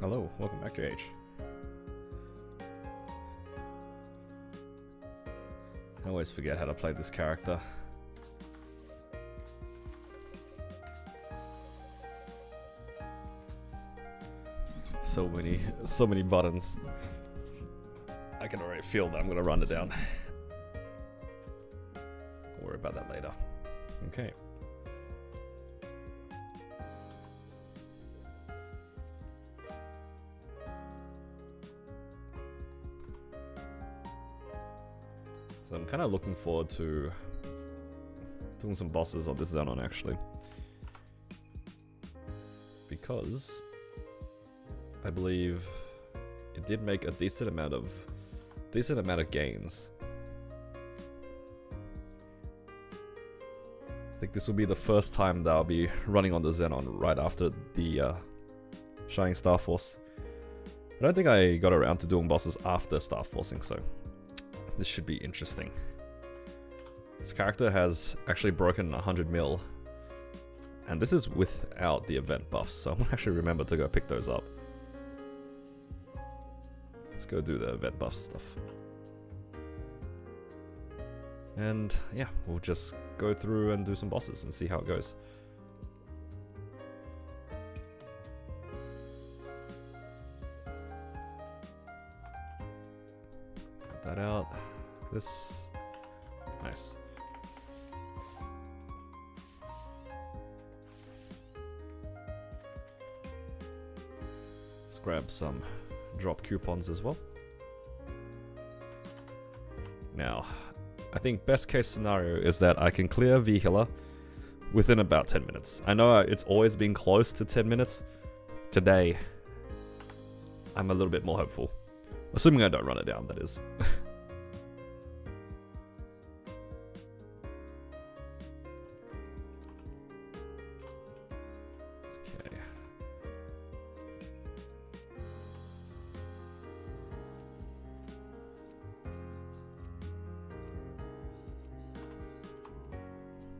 Hello, welcome back, JH. I always forget how to play this character. So many buttons. I can already feel that I'm gonna run it down. We'll worry about that later. Okay. So I'm kind of looking forward to doing some bosses on this Xenon actually, because I believe it did make a decent amount of gains. I think this will be the first time that I'll be running on the Xenon right after the Shining Star Force. I don't think I got around to doing bosses after Star Forcing, so this should be interesting. This character has actually broken 100 mil, and this is without the event buffs, so I'm gonna actually remember to go pick those up. Let's go do the event buff stuff. And yeah, we'll just go through and do some bosses and see how it goes. Cut that out. This. Nice. Let's grab some drop coupons as well. Now, I think best case scenario is that I can clear Vehicular within about 10 minutes. I know it's always been close to 10 minutes. Today, I'm a little bit more hopeful. Assuming I don't run it down, that is. Okay.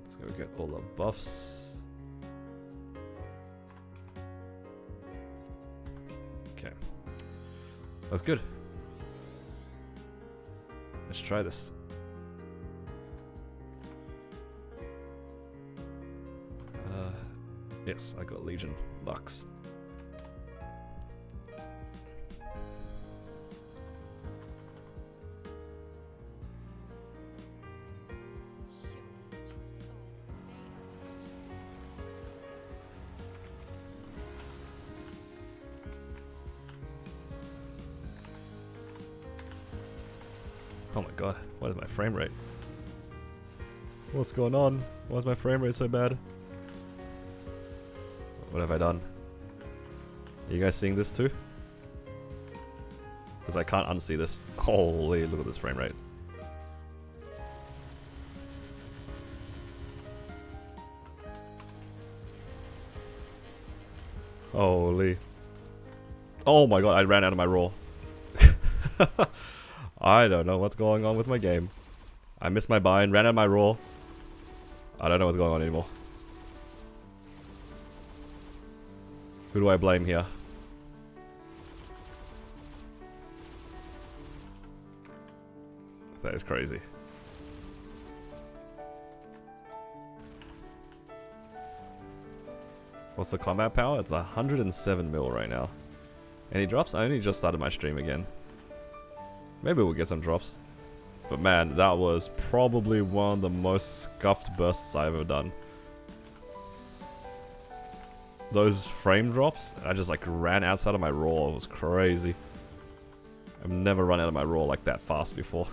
Let's go get all the buffs. Okay. That's good. Let's try this. Yes, I got Legion Lux. Oh my god, what is my frame rate? What's going on? Why is my frame rate so bad? What have I done? Are you guys seeing this too? Because I can't unsee this. Holy, look at this frame rate. Holy. Oh my god, I ran out of my raw. I don't know what's going on with my game. I missed my bind, ran out of my raw. I don't know what's going on anymore. Who do I blame here? That is crazy. What's the combat power? It's 107 mil right now. Any drops? I only just started my stream again. Maybe we'll get some drops. But man, that was probably one of the most scuffed bursts I've ever done. Those frame drops, I just like ran outside of my raw. It was crazy. I've never run out of my raw like that fast before.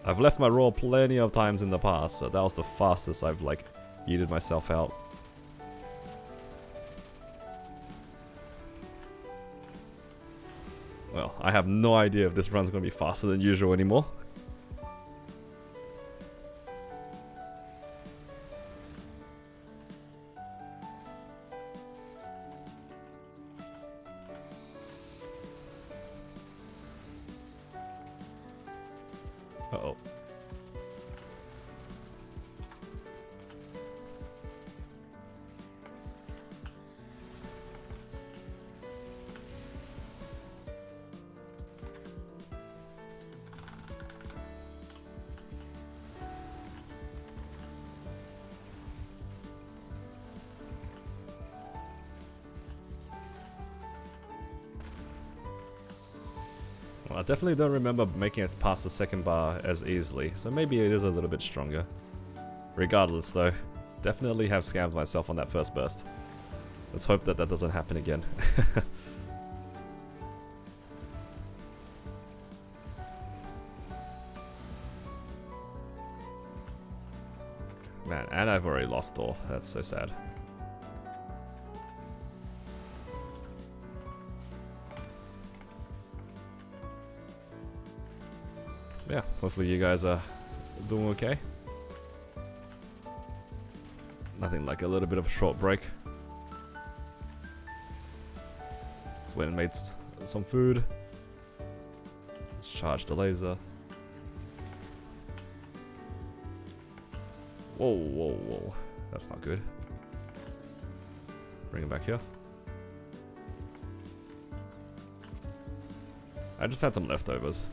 I've left my raw plenty of times in the past, but that was the fastest I've like yeeted myself out. Well, I have no idea if this run's gonna be faster than usual anymore. Uh-oh. I definitely don't remember making it past the second bar as easily, so maybe it is a little bit stronger. Regardless though, definitely have scammed myself on that first burst. Let's hope that that doesn't happen again. Man, and I've already lost ore. That's so sad. Yeah, hopefully you guys are doing okay. Nothing like a little bit of a short break. Just went and made some food. Let's charge the laser. Whoa, whoa, whoa. That's not good. Bring it back here. I just had some leftovers.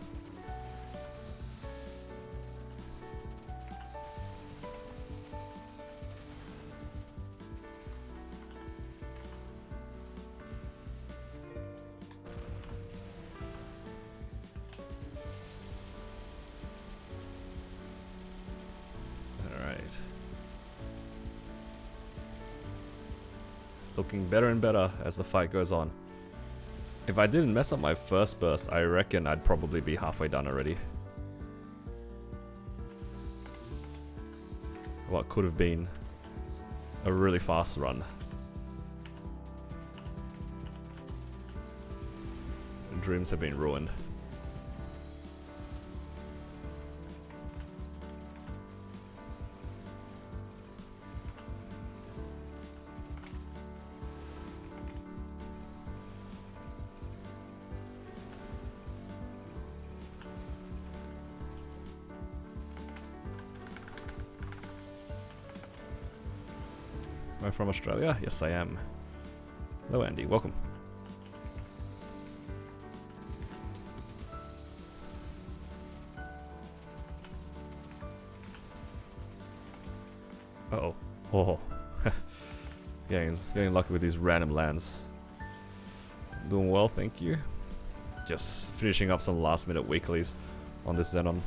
Looking better and better as the fight goes on. If I didn't mess up my first burst, I reckon I'd probably be halfway done already. What could have been a really fast run. Dreams have been ruined. Am I from Australia? Yes, I am. Hello, Andy. Welcome. Uh-oh. Oh. getting lucky with these random lands. Doing well, thank you. Just finishing up some last-minute weeklies on this Xenon.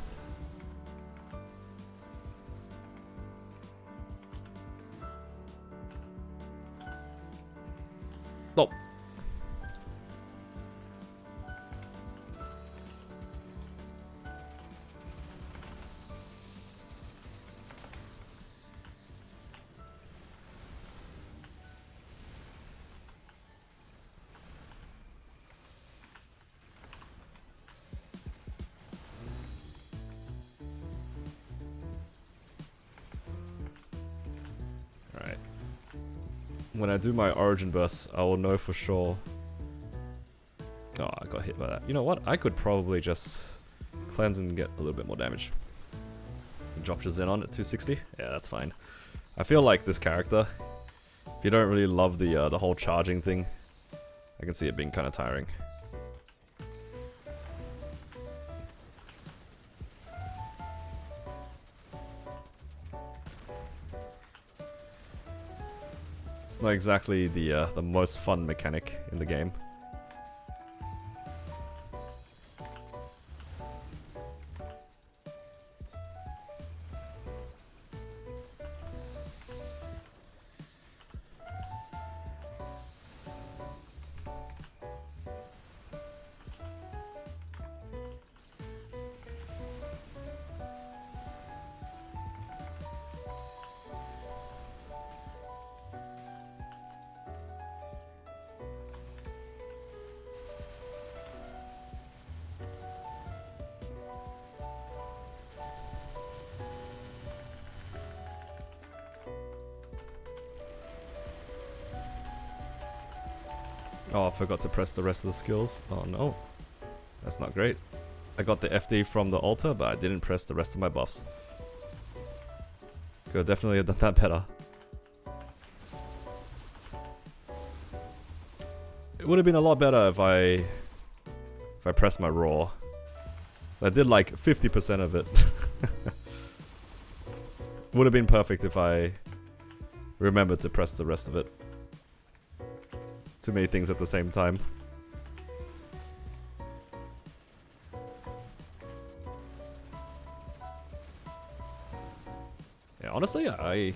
Nope. Alright. When I do my origin burst, I will know for sure. Oh, I got hit by that. You know what? I could probably just cleanse and get a little bit more damage. Drop your Xenon at 260. Yeah, that's fine. I feel like this character, if you don't really love the whole charging thing, I can see it being kind of tiring. It's not exactly the most fun mechanic in the game. Oh, I forgot to press the rest of the skills. Oh no. That's not great. I got the FD from the altar, but I didn't press the rest of my buffs. Could definitely have done that better. It would have been a lot better if I pressed my raw. I did like 50% of it. Would have been perfect if I remembered to press the rest of it. Too many things at the same time. Yeah, honestly, I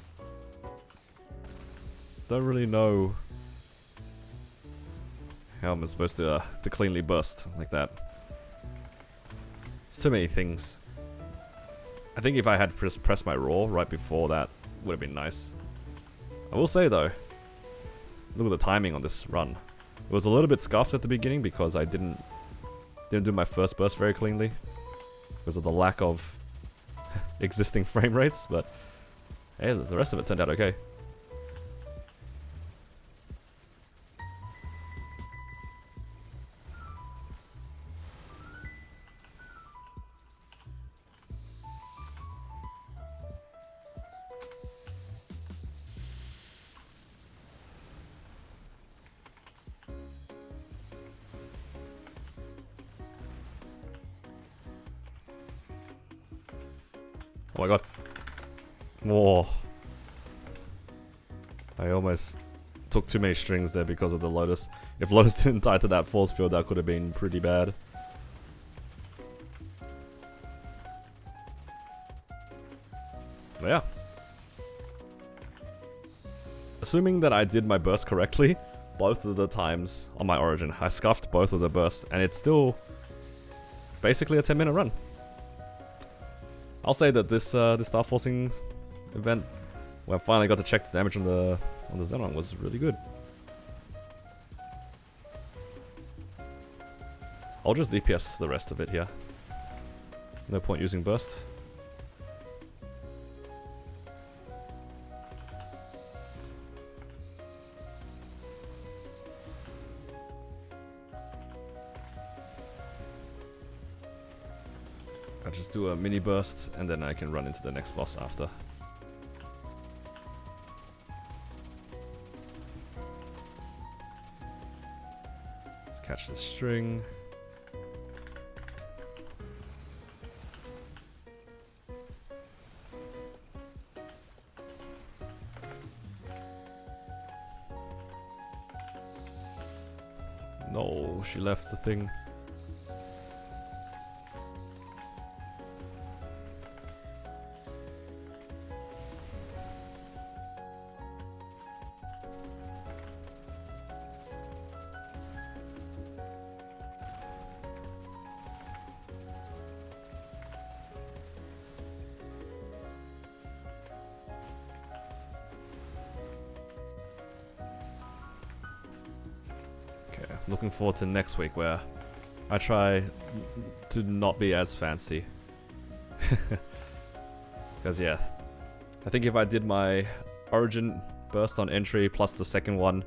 don't really know how I'm supposed to cleanly burst like that. It's too many things. I think if I had pressed my raw right before that, would have been nice. I will say though, look at the timing on this run. It was a little bit scuffed at the beginning because I didn't do my first burst very cleanly because of the lack of existing frame rates, but hey, the rest of it turned out okay. Oh my god. Whoa. I almost took too many strings there because of the Lotus. If Lotus didn't tie to that force field, that could have been pretty bad. But yeah. Assuming that I did my burst correctly, both of the times on my origin, I scuffed both of the bursts, and it's still basically a 10-minute run. I'll say that this Star Forcing event, where I finally got to check the damage on the Xenon, was really good. I'll just DPS the rest of it here. No point using burst. I'll just do a mini burst and then I can run into the next boss after. Let's catch the string. No, she left the thing. Looking forward to next week where I try to not be as fancy. Because yeah, I think if I did my origin burst on entry plus the second one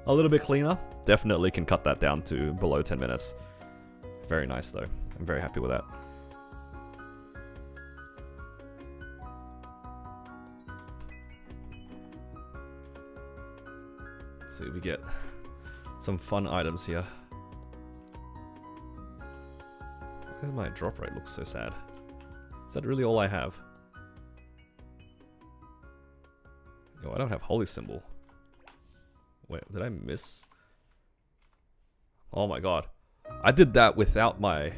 a little bit cleaner, definitely can cut that down to below 10 minutes. Very nice though. I'm very happy with that. Let's see if we get some fun items here. Why does my drop rate look so sad? Is that really all I have? Yo, I don't have Holy Symbol. Wait, did I miss? Oh my god. I did that without my...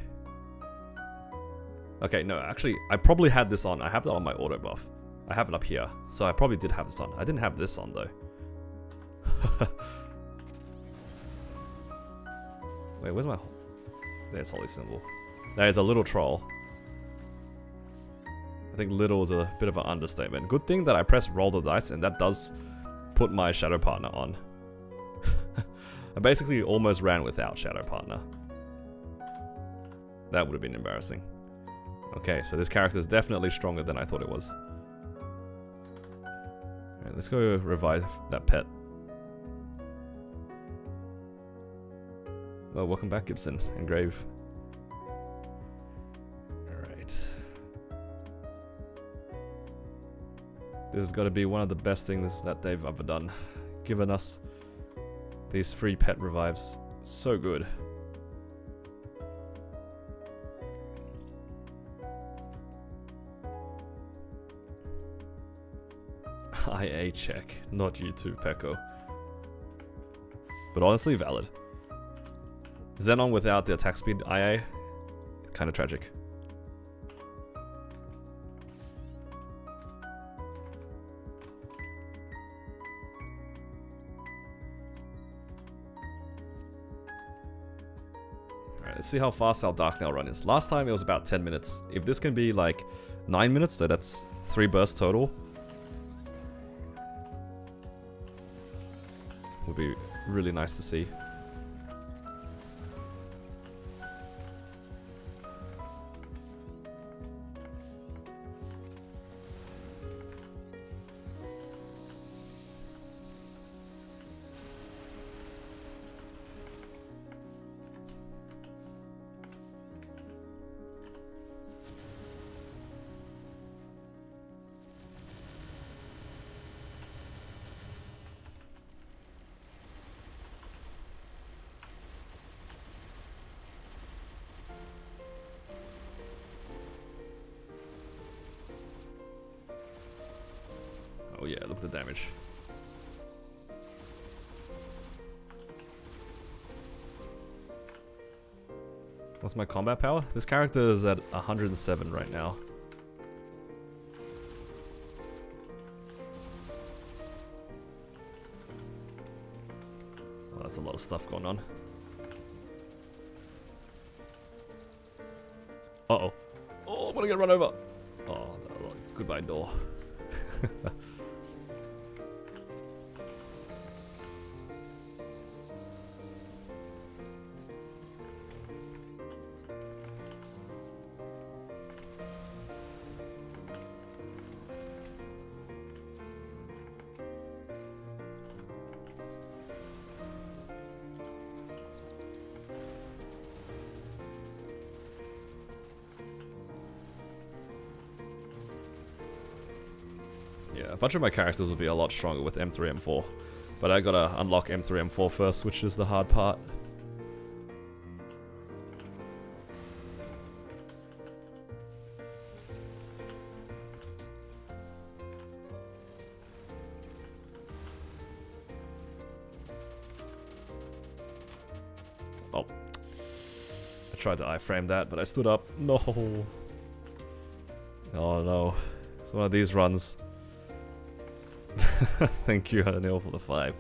Okay, no, actually, I probably had this on. I have that on my auto buff. I have it up here, so I probably did have this on. I didn't have this on though. Wait, where's my... There's Holy Symbol. There's a little troll. I think little is a bit of an understatement. Good thing that I pressed roll the dice and that does put my Shadow Partner on. I basically almost ran without Shadow Partner. That would have been embarrassing. Okay, so this character is definitely stronger than I thought it was. Alright, let's go revive that pet. Oh, welcome back, Gibson and Grave. Alright. This has got to be one of the best things that they've ever done. Given us these free pet revives. So good. IA check, not you too, Peko. But honestly, valid. Xenon without the attack speed IA, kind of tragic. Alright, let's see how fast our Dark Nail run is. Last time it was about 10 minutes. If this can be like 9 minutes, so that's 3 bursts total, would be really nice to see. Oh yeah, look at the damage. What's my combat power? This character is at 107 right now. Oh, that's a lot of stuff going on. Uh-oh. Oh, I'm gonna get run over. Oh, goodbye door. Yeah, a bunch of my characters will be a lot stronger with M3, M4. But I gotta unlock M3, M4 first, which is the hard part. Oh. I tried to iframe that, but I stood up. No. Oh no. It's one of these runs. Thank you, Hanil, for the 5.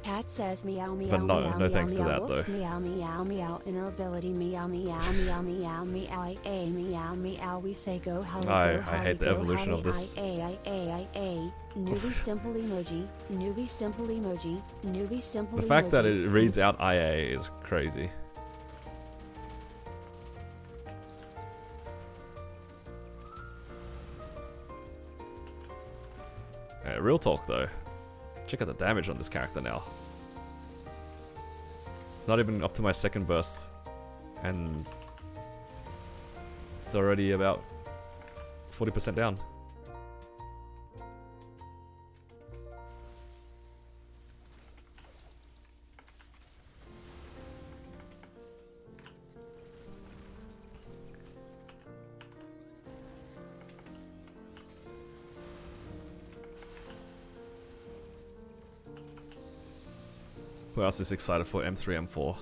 Cat says meow meow. But no, meow, no meow, thanks to meow, that wolf, though. Meow meow meow. Inner ability meow meow meow meow meow meow meow. We say go Holly. I go, Holly, hate the go, evolution Holly, of this. Newbie simple emoji. Newbie simple emoji. Newbie simple emoji. The fact that it reads out IA is crazy. Okay, real talk though. Check out the damage on this character now. Not even up to my second burst. And it's already about 40% down. Who else is excited for M3, M4?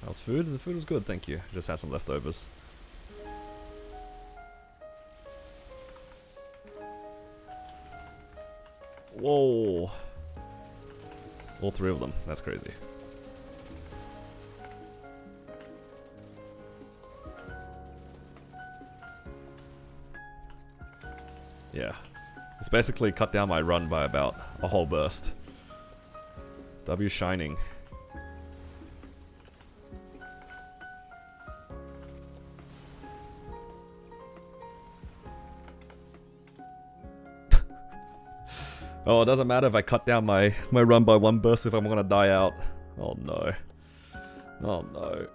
How's food? The food was good, thank you. Just had some leftovers. Whoa. All 3 of them. That's crazy. Yeah. It's basically cut down my run by about a whole burst. W shining. Oh, it doesn't matter if I cut down my run by 1 burst if I'm gonna die out. Oh no. Oh no.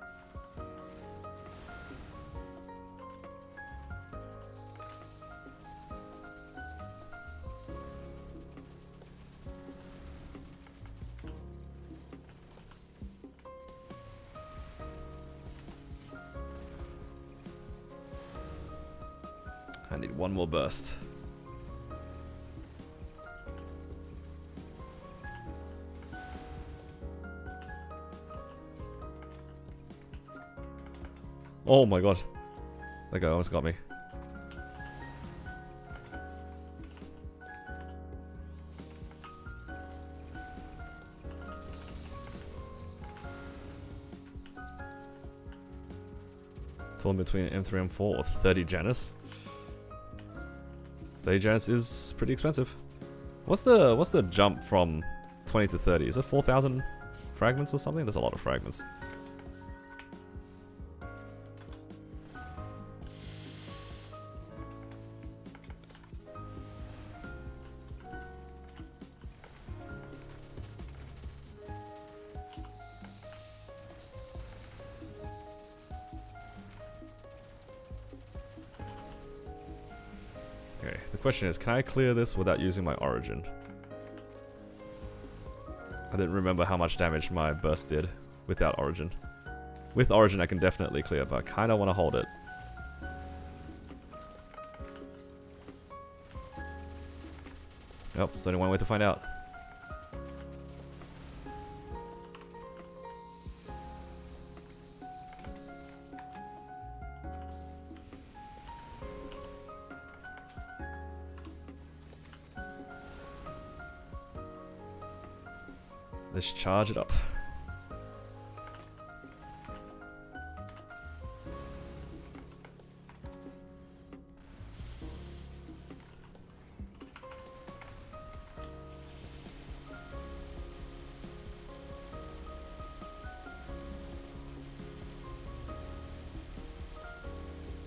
I need 1 more burst. Oh my god. That guy almost got me. Torn between M3 and M4 or 30 Janus. 30 Janus is pretty expensive. What's the jump from 20 to 30? Is it 4,000 fragments or something? There's a lot of fragments. Okay, the question is, can I clear this without using my origin? I didn't remember how much damage my burst did without origin. With origin I can definitely clear, but I kinda wanna hold it. Yep, there's only one way to find out. Let's charge it up.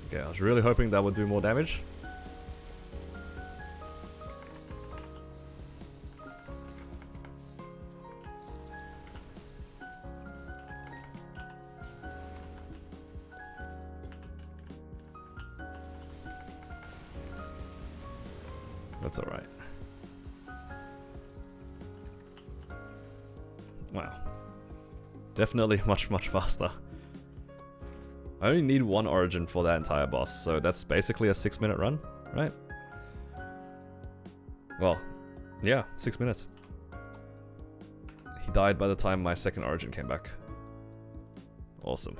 Okay, I was really hoping that would do more damage. That's alright. Wow. Definitely much faster. I only need one origin for that entire boss, so that's basically a 6-minute run, right? Well, yeah, 6 minutes. He died by the time my second origin came back. Awesome.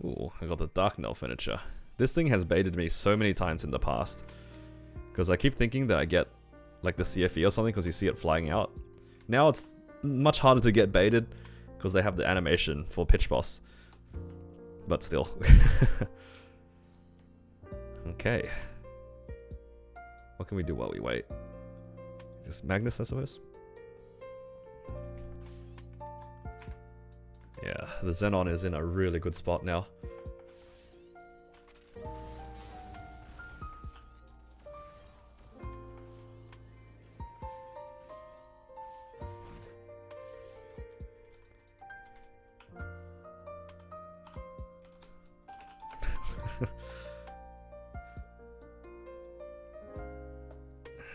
Ooh, I got the Dark Knell furniture. This thing has baited me so many times in the past. Because I keep thinking that I get like the CFE or something because you see it flying out. Now it's much harder to get baited because they have the animation for Pitch Boss. But still. Okay. What can we do while we wait? Just Magnus, I suppose? Yeah, the Xenon is in a really good spot now.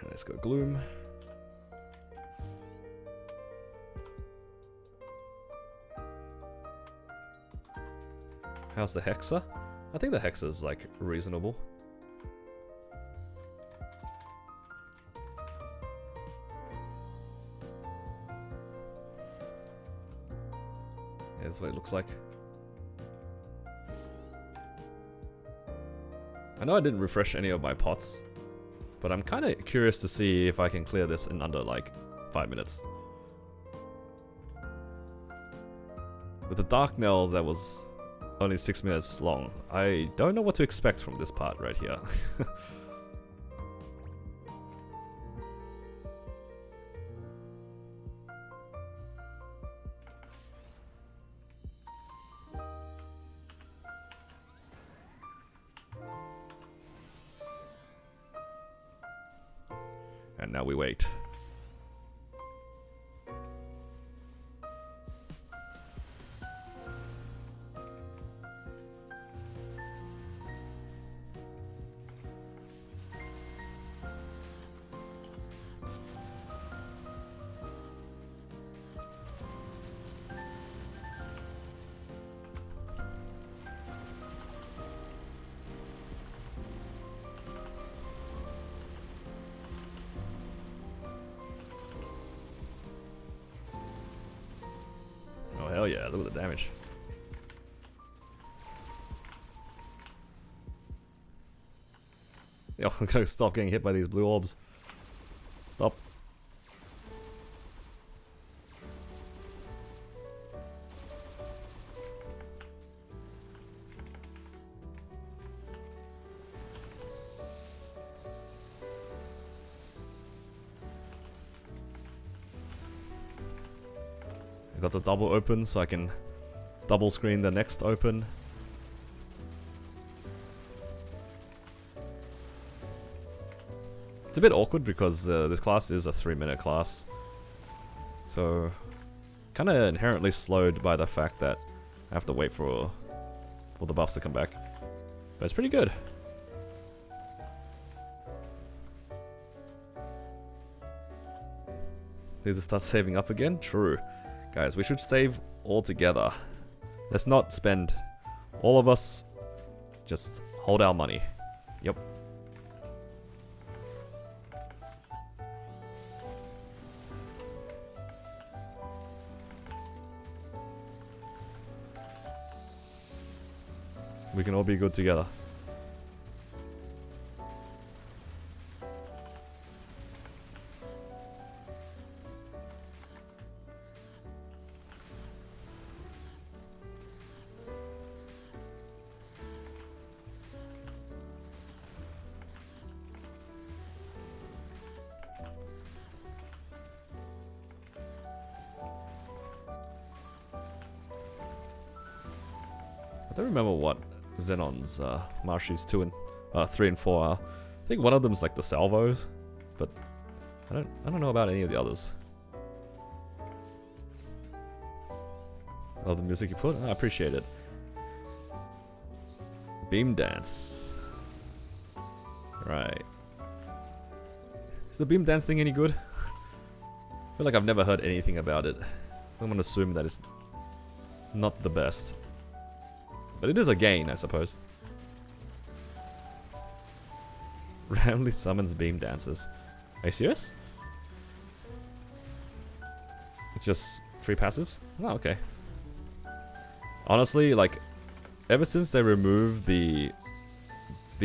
Let's go Gloom. How's the Hexa? I think the Hexa is like reasonable. Yeah, that's what it looks like. I know I didn't refresh any of my pots, but I'm kind of curious to see if I can clear this in under like 5 minutes. With the Dark Knell that was only 6 minutes long, I don't know what to expect from this part right here. And now we wait. Hell yeah, look at the damage. Yo, I'm gonna stop getting hit by these blue orbs. Stop. I got the double open so I can double screen the next open. It's a bit awkward because this class is a 3-minute class. So, kind of inherently slowed by the fact that I have to wait for the buffs to come back. But it's pretty good. Need to start saving up again? True. Guys, we should save all together. Let's not spend. All of us just hold our money. Yep. We can all be good together. I don't remember what Xenon's Marshes 2 and 3 and 4 are. I think one of them's like the salvos, but I don't know about any of the others. Love the music you put. I appreciate it. Beam dance. Right. Is the beam dance thing any good? I feel like I've never heard anything about it. I'm gonna assume that it's not the best. But it is a gain, I suppose. Randomly summons beam dances. Are you serious? It's just free passives? Oh, okay. Honestly, like, ever since they removed the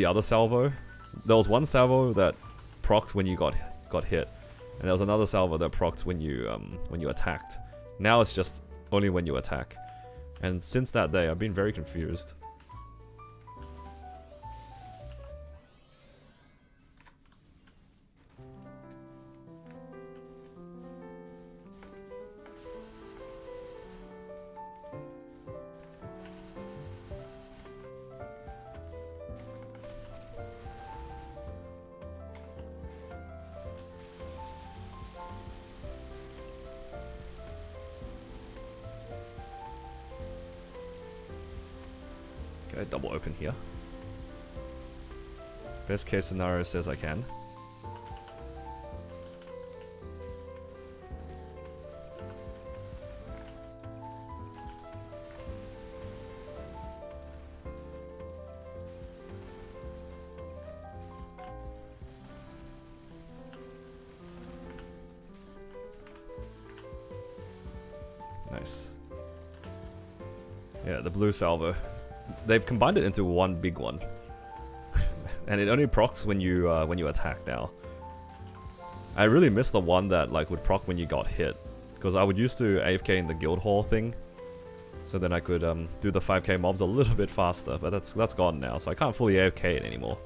other salvo, there was one salvo that procced when you got hit, and there was another salvo that procced when you attacked. Now it's just only when you attack. And since that day, I've been very confused. Okay, double open here. Best case scenario says I can. Nice. Yeah, the blue salvo. They've combined it into one big one. And it only procs when you attack now. I really miss the one that like would proc when you got hit. Because I would used to AFK in the guild hall thing. So then I could do the 5k mobs a little bit faster, but that's gone now, so I can't fully AFK it anymore.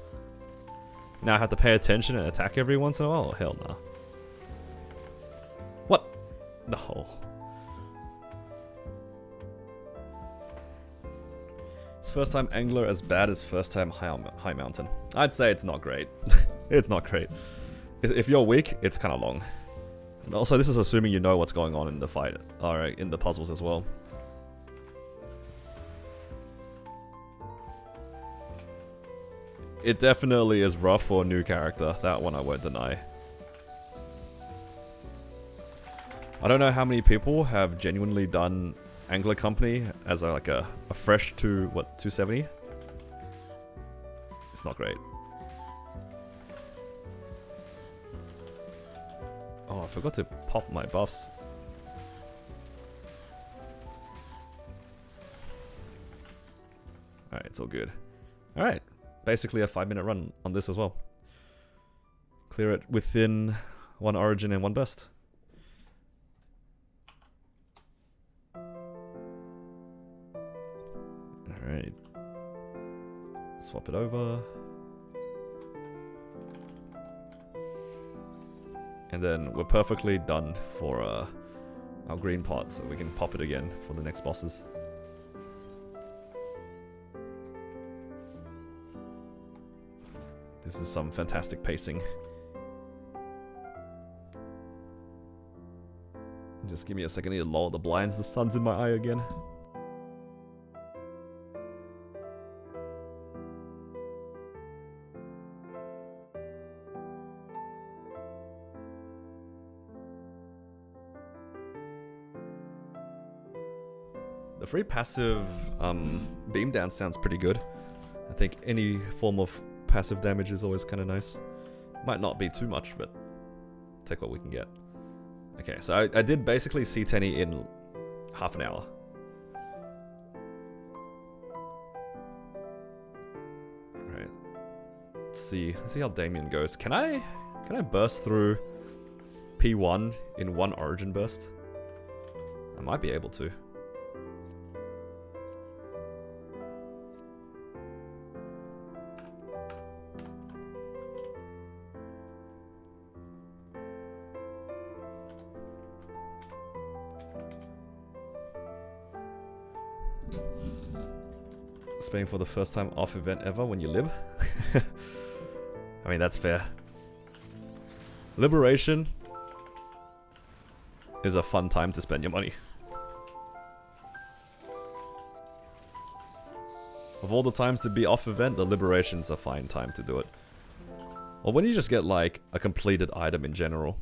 Now I have to pay attention and attack every once in a while? Oh, hell no. What? No. First time angler as bad as first time high mountain? I'd say it's not great. It's not great. If you're weak, it's kind of long. And also, this is assuming you know what's going on in the fight, or in the puzzles as well. It definitely is rough for a new character. That one I won't deny. I don't know how many people have genuinely done Angler Company as like a fresh to what, 270? It's not great. Oh, I forgot to pop my buffs. It's all good. Alright, basically a 5-minute run on this as well. Clear it within 1 origin and 1 burst. Alright. Swap it over. And then we're perfectly done for our green pot, so we can pop it again for the next bosses. This is some fantastic pacing. Just give me a second, I need to lower the blinds, the sun's in my eye again. The free passive beam down sounds pretty good. I think any form of passive damage is always kind of nice. Might not be too much, but take what we can get. Okay, so I did basically see Tenny in half an hour. Alright. Let's see how Damien goes. Can I burst through P1 in 1 origin burst? I might be able to. Spain for the first time off event ever when you live. I mean, that's fair. Liberation is a fun time to spend your money. Of all the times to be off event, the Liberation's a fine time to do it. Or when you just get like a completed item in general.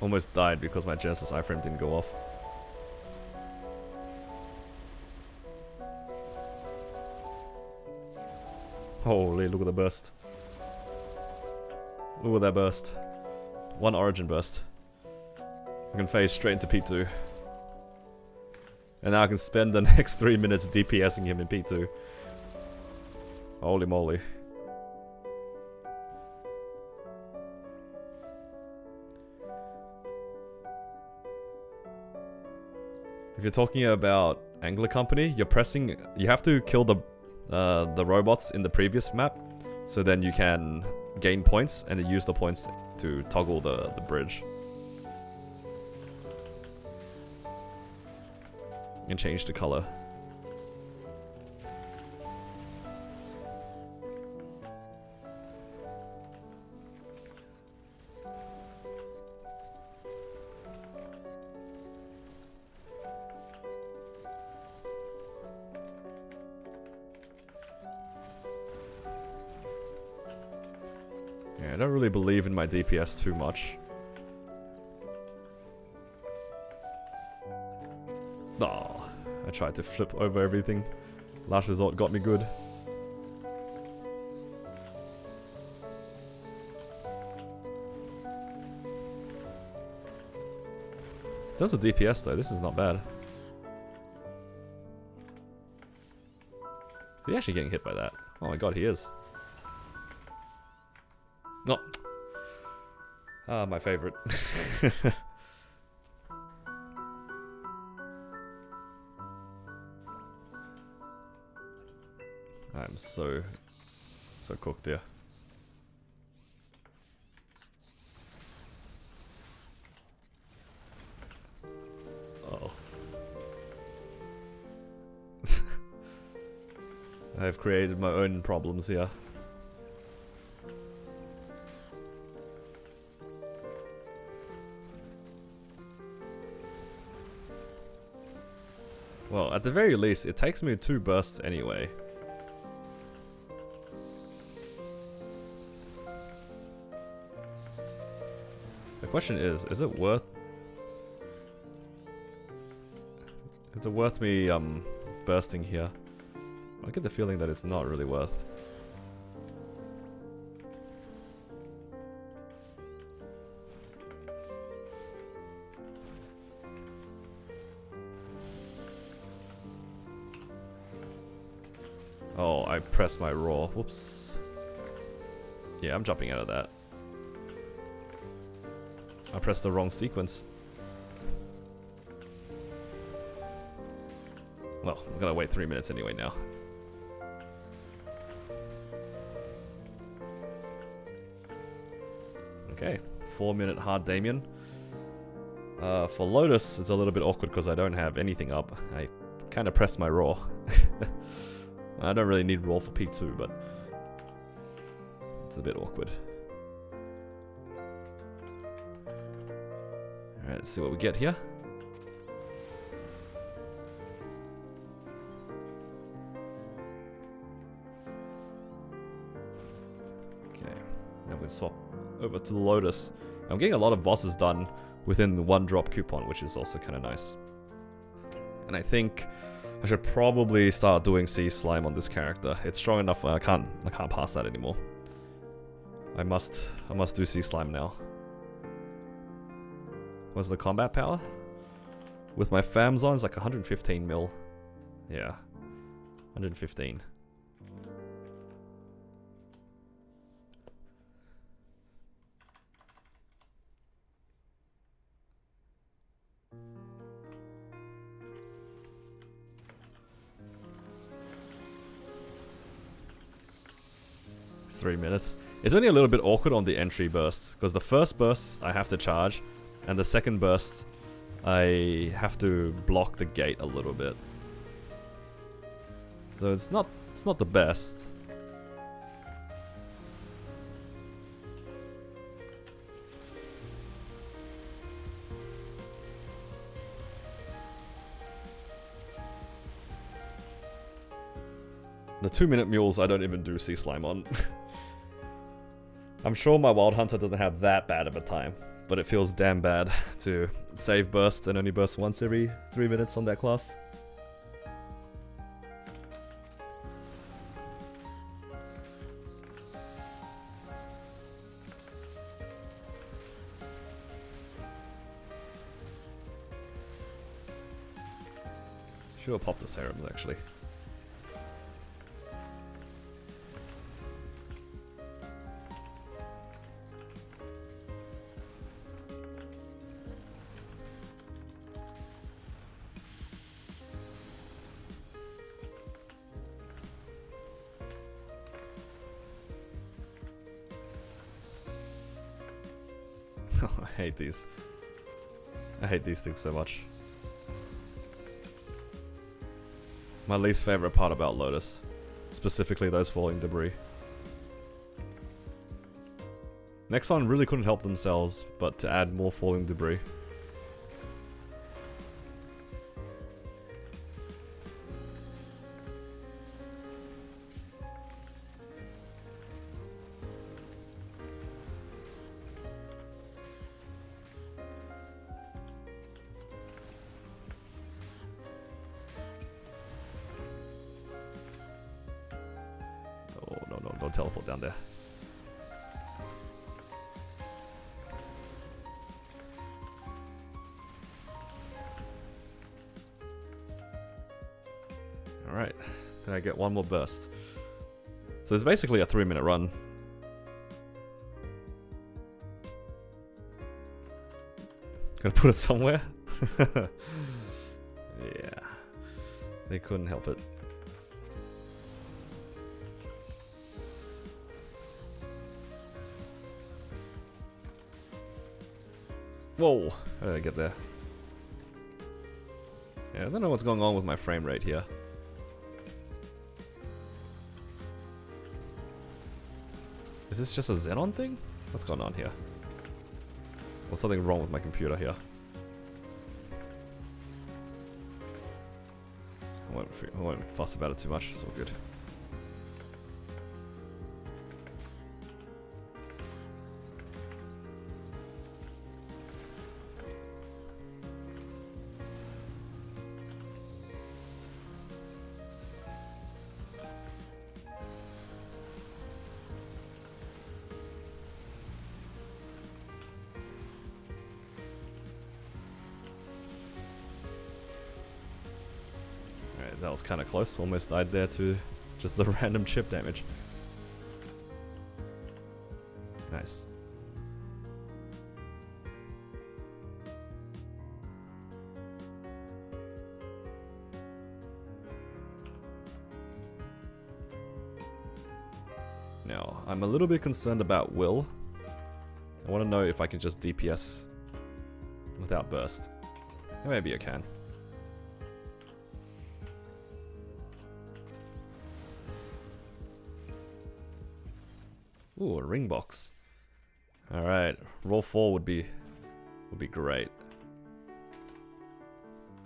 Almost died because my Genesis iframe didn't go off. Holy, look at the burst. Look at that burst. 1 origin burst. I can phase straight into P2. And now I can spend the next 3 minutes DPSing him in P2. Holy moly. If you're talking about Angler Company, you have to kill the robots in the previous map, so then you can gain points and then use the points to toggle the bridge. And change the color. I don't really believe in my DPS too much. Oh, I tried to flip over everything. Last resort got me good. In terms of DPS though, this is not bad. Is he actually getting hit by that? Oh my god, he is. No. Ah, my favorite. I'm so cooked here. Oh. I've created my own problems here. Well, at the very least, it takes me 2 bursts anyway. question is it worth... Is it worth me bursting here? I get the feeling that it's not really worth. Oh, I pressed my raw. Whoops. Yeah, I'm jumping out of that. I pressed the wrong sequence. Well, I'm gonna wait 3 minutes anyway now. Okay, 4-minute hard Damien. For Lotus, it's a little bit awkward because I don't have anything up. I kind of pressed my raw. I don't really need raw for P2, but it's a bit awkward. Alright, let's see what we get here. Okay, now we swap over to Lotus. I'm getting a lot of bosses done within the 1-drop coupon, which is also kind of nice. And I think I should probably start doing Sea Slime on this character. It's strong enough. I can't pass that anymore. I must do Sea Slime now. What's the combat power? With my FAMs on, it's like 115 mil. Yeah, 115. Minutes. It's only a little bit awkward on the entry burst because the first burst I have to charge, and the second burst I have to block the gate a little bit. So it's not the best. The 2-minute mules I don't even do Sea Slime on. I'm sure my Wild Hunter doesn't have that bad of a time, but it feels damn bad to save burst and only burst once every 3 minutes on that class. Should have popped the serums actually. I hate these. I hate these things so much. My least favorite part about Lotus. Specifically those falling debris. Nexon really couldn't help themselves but to add more falling debris. Don't teleport down there. Alright, then I get one more burst. So it's basically a 3-minute run. Gonna put it somewhere? Yeah. They couldn't help it. Whoa, how did I get there? Yeah, I don't know what's going on with my frame rate here. Is this just a Xenon thing? What's going on here? Or something wrong with my computer here? I won't fuss about it too much, it's all good. Alright, that was kind of close. Almost died there to just the random chip damage. Nice. Now, I'm a little bit concerned about Will. I want to know if I can just DPS without burst. Maybe I can. Ooh, a ring box. Alright, roll 4 would be great.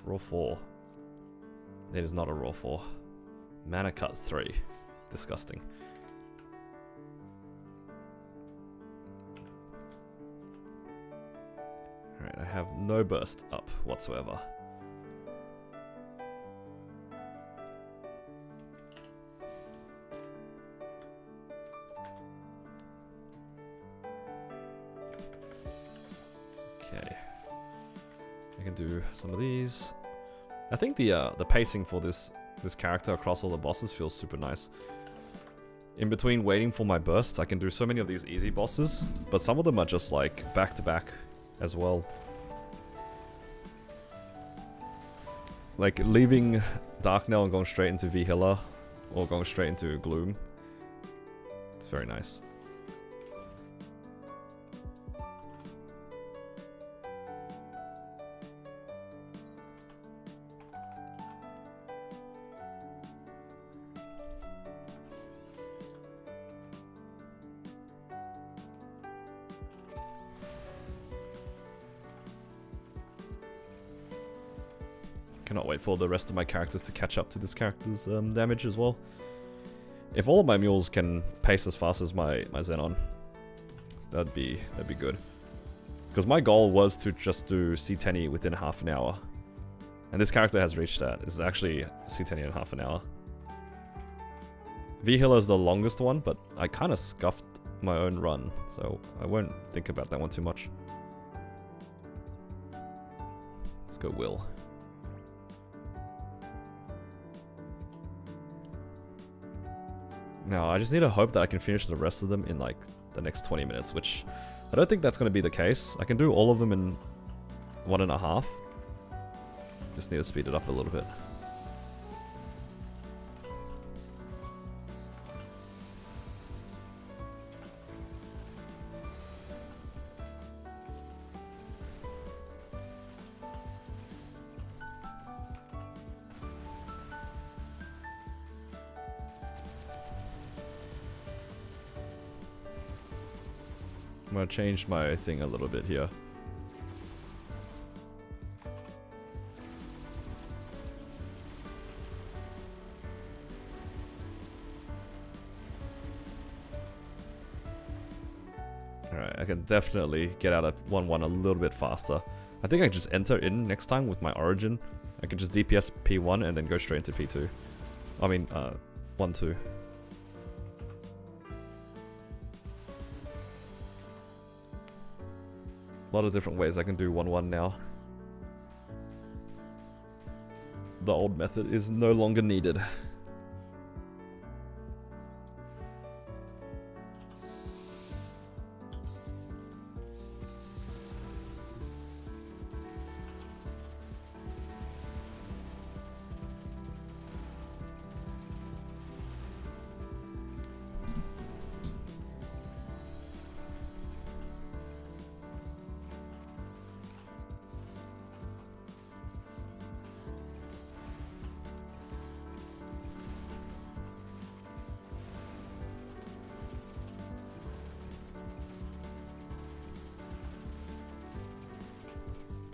Roll 4. It is not a roll 4. Mana cut 3. Disgusting. Alright, I have no burst up whatsoever. Okay. I can do some of these. I think the pacing for this character across all the bosses feels super nice. In between waiting for my burst, I can do so many of these easy bosses, but some of them are just like back to back as well. Like leaving Darknell and going straight into Vihilla, or going straight into Gloom. It's very nice. Cannot wait for the rest of my characters to catch up to this character's damage as well. If all of my mules can pace as fast as my Xenon, that'd be good. Because my goal was to just do C10 within half an hour. And this character has reached that. It's actually C10 in half an hour. Vihilla is the longest one, but I kind of scuffed my own run, so I won't think about that one too much. Let's go Will. Now, I just need to hope that I can finish the rest of them in like the next 20 minutes, which I don't think that's going to be the case. I can do all of them in 1.5. Just need to speed it up a little bit. I'm gonna change my thing a little bit here. Alright, I can definitely get out of 1-1 a little bit faster. I think I can just enter in next time with my Origin. I can just DPS P1 and then go straight into P2. I mean, 1-2. A lot of different ways I can do 1-1 now. The old method is no longer needed.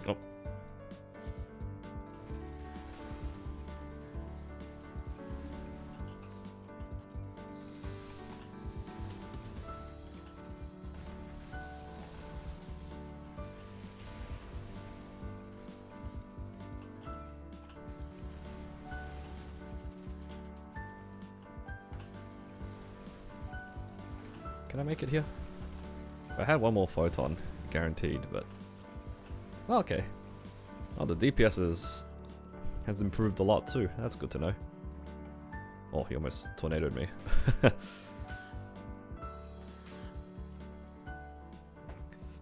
Oh. Can I make it here? I had one more photon, guaranteed, but... Oh, okay. Oh, the DPS is has improved a lot too. That's good to know. Oh, he almost tornadoed me.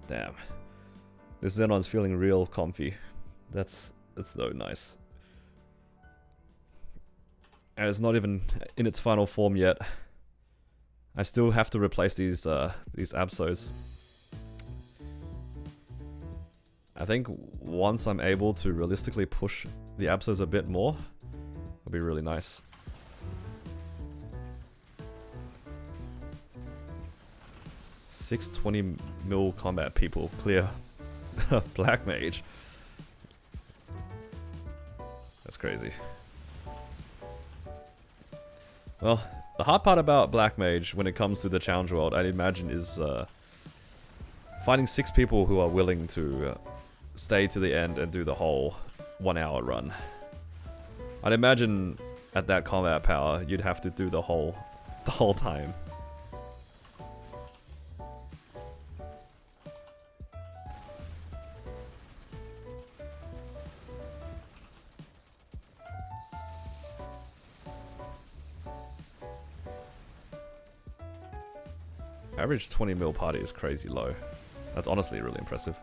Damn. This Xenon's feeling real comfy. That's so nice. And it's not even in its final form yet. I still have to replace these Absols. I think once I'm able to realistically push the Absols a bit more, it'll be really nice. $620 mil combat people clear Black Mage. That's crazy. Well, the hard part about Black Mage when it comes to the challenge world, I'd imagine, is finding 6 people who are willing to stay to the end and do the whole 1 hour run. I'd imagine at that combat power, you'd have to do the whole time. Average 20 mil party is crazy low. That's honestly really impressive.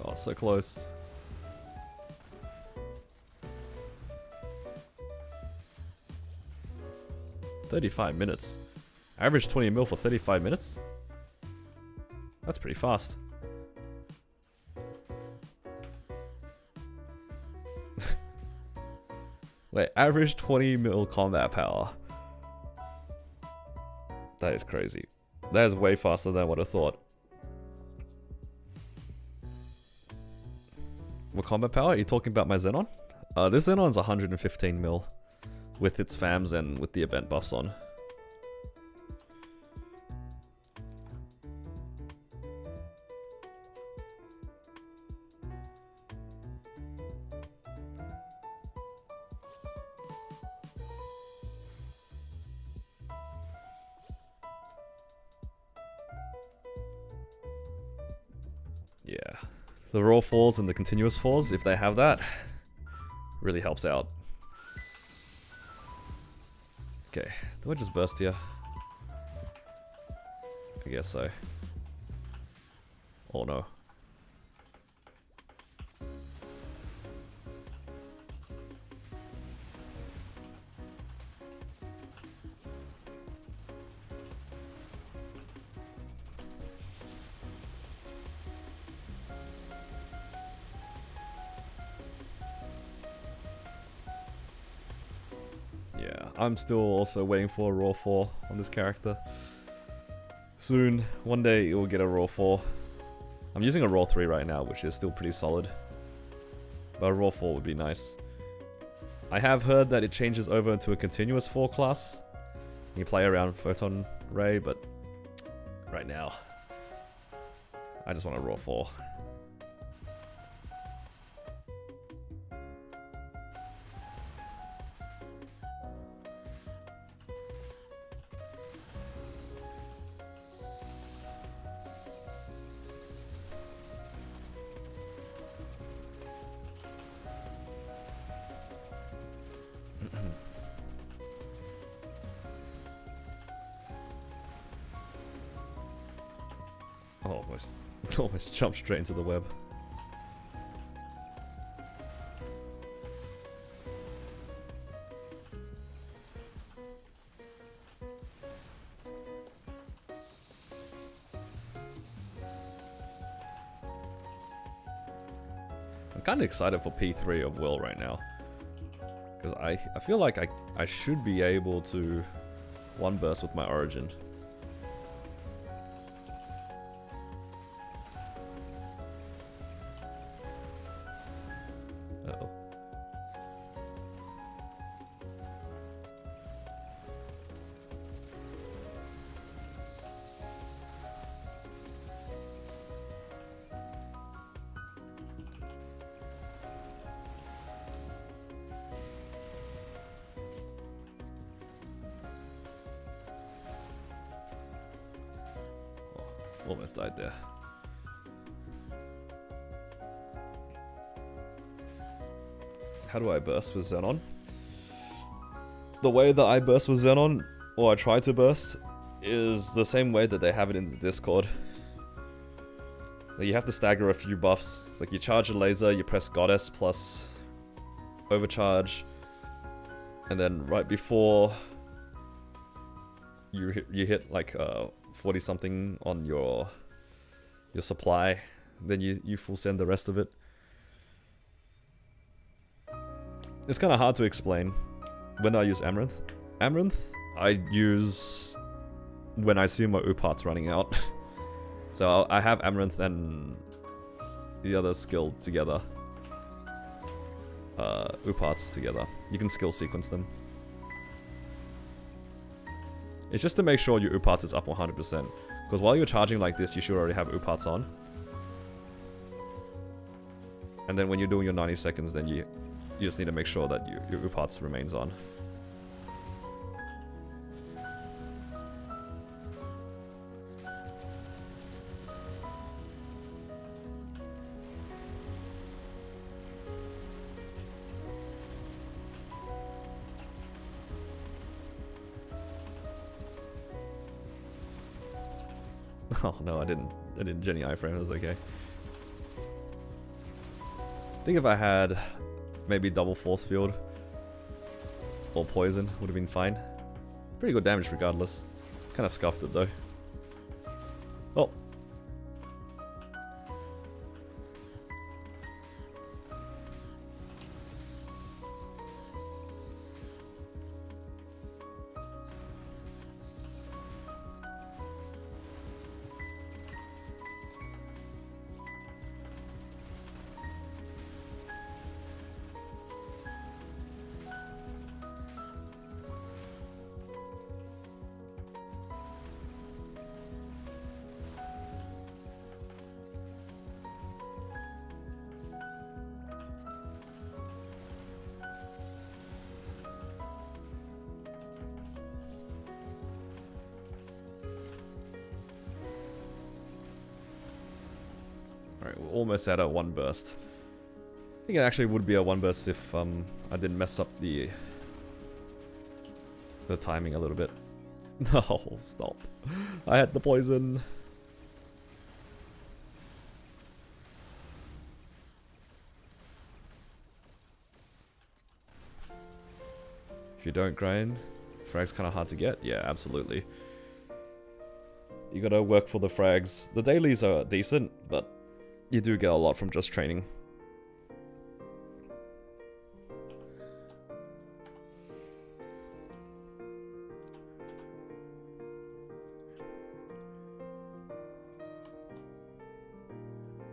Oh, so close. $35 minutes. Average 20 mil for 35 minutes? That's pretty fast. Wait, average 20 mil combat power. That is crazy. That is way faster than what I thought. What combat power? Are you talking about my Xenon? This Xenon's 115 mil with its fams and with the event buffs on. Yeah. The raw falls and the continuous falls, if they have that, really helps out. Okay, do I just burst here? I guess so. Oh no. I'm still also waiting for a raw 4 on this character. Soon, one day it will get a raw 4. I'm using a raw 3 right now, which is still pretty solid. But a raw 4 would be nice. I have heard that it changes over into a continuous 4 class. You play around Photon Ray, but right now, I just want a raw 4. Almost jumped straight into the web. I'm kind of excited for P3 of Will right now. Because I feel like I should be able to one burst with my Origin. Almost died there. How do I burst with Xenon? The way that I burst with Xenon, or I try to burst, is the same way that they have it in the Discord. Like, you have to stagger a few buffs. It's like you charge a laser, you press Goddess plus overcharge, and then right before you hit like 40 something on your supply, then you full send the rest of it. It's kind of hard to explain. When do I use Amaranth? Amaranth I use when I see my Upart's running out. So I have Amaranth and the other skill together. Uparts together. You can skill sequence them. It's just to make sure your Uparts is up 100%. Because while you're charging like this, you should already have Uparts on. And then when you're doing your 90 seconds, then you just need to make sure that your Uparts remains on. Oh no, I didn't Jenny iframe, it was okay. I think if I had maybe double force field or poison would have been fine. Pretty good damage regardless. Kind of scuffed it though. Oh. Almost at a one burst. I think it actually would be a one burst if I didn't mess up the timing a little bit. No, stop. I had the poison. If you don't grind, frag's kind of hard to get. Yeah, absolutely. You gotta work for the frags. The dailies are decent, but you do get a lot from just training.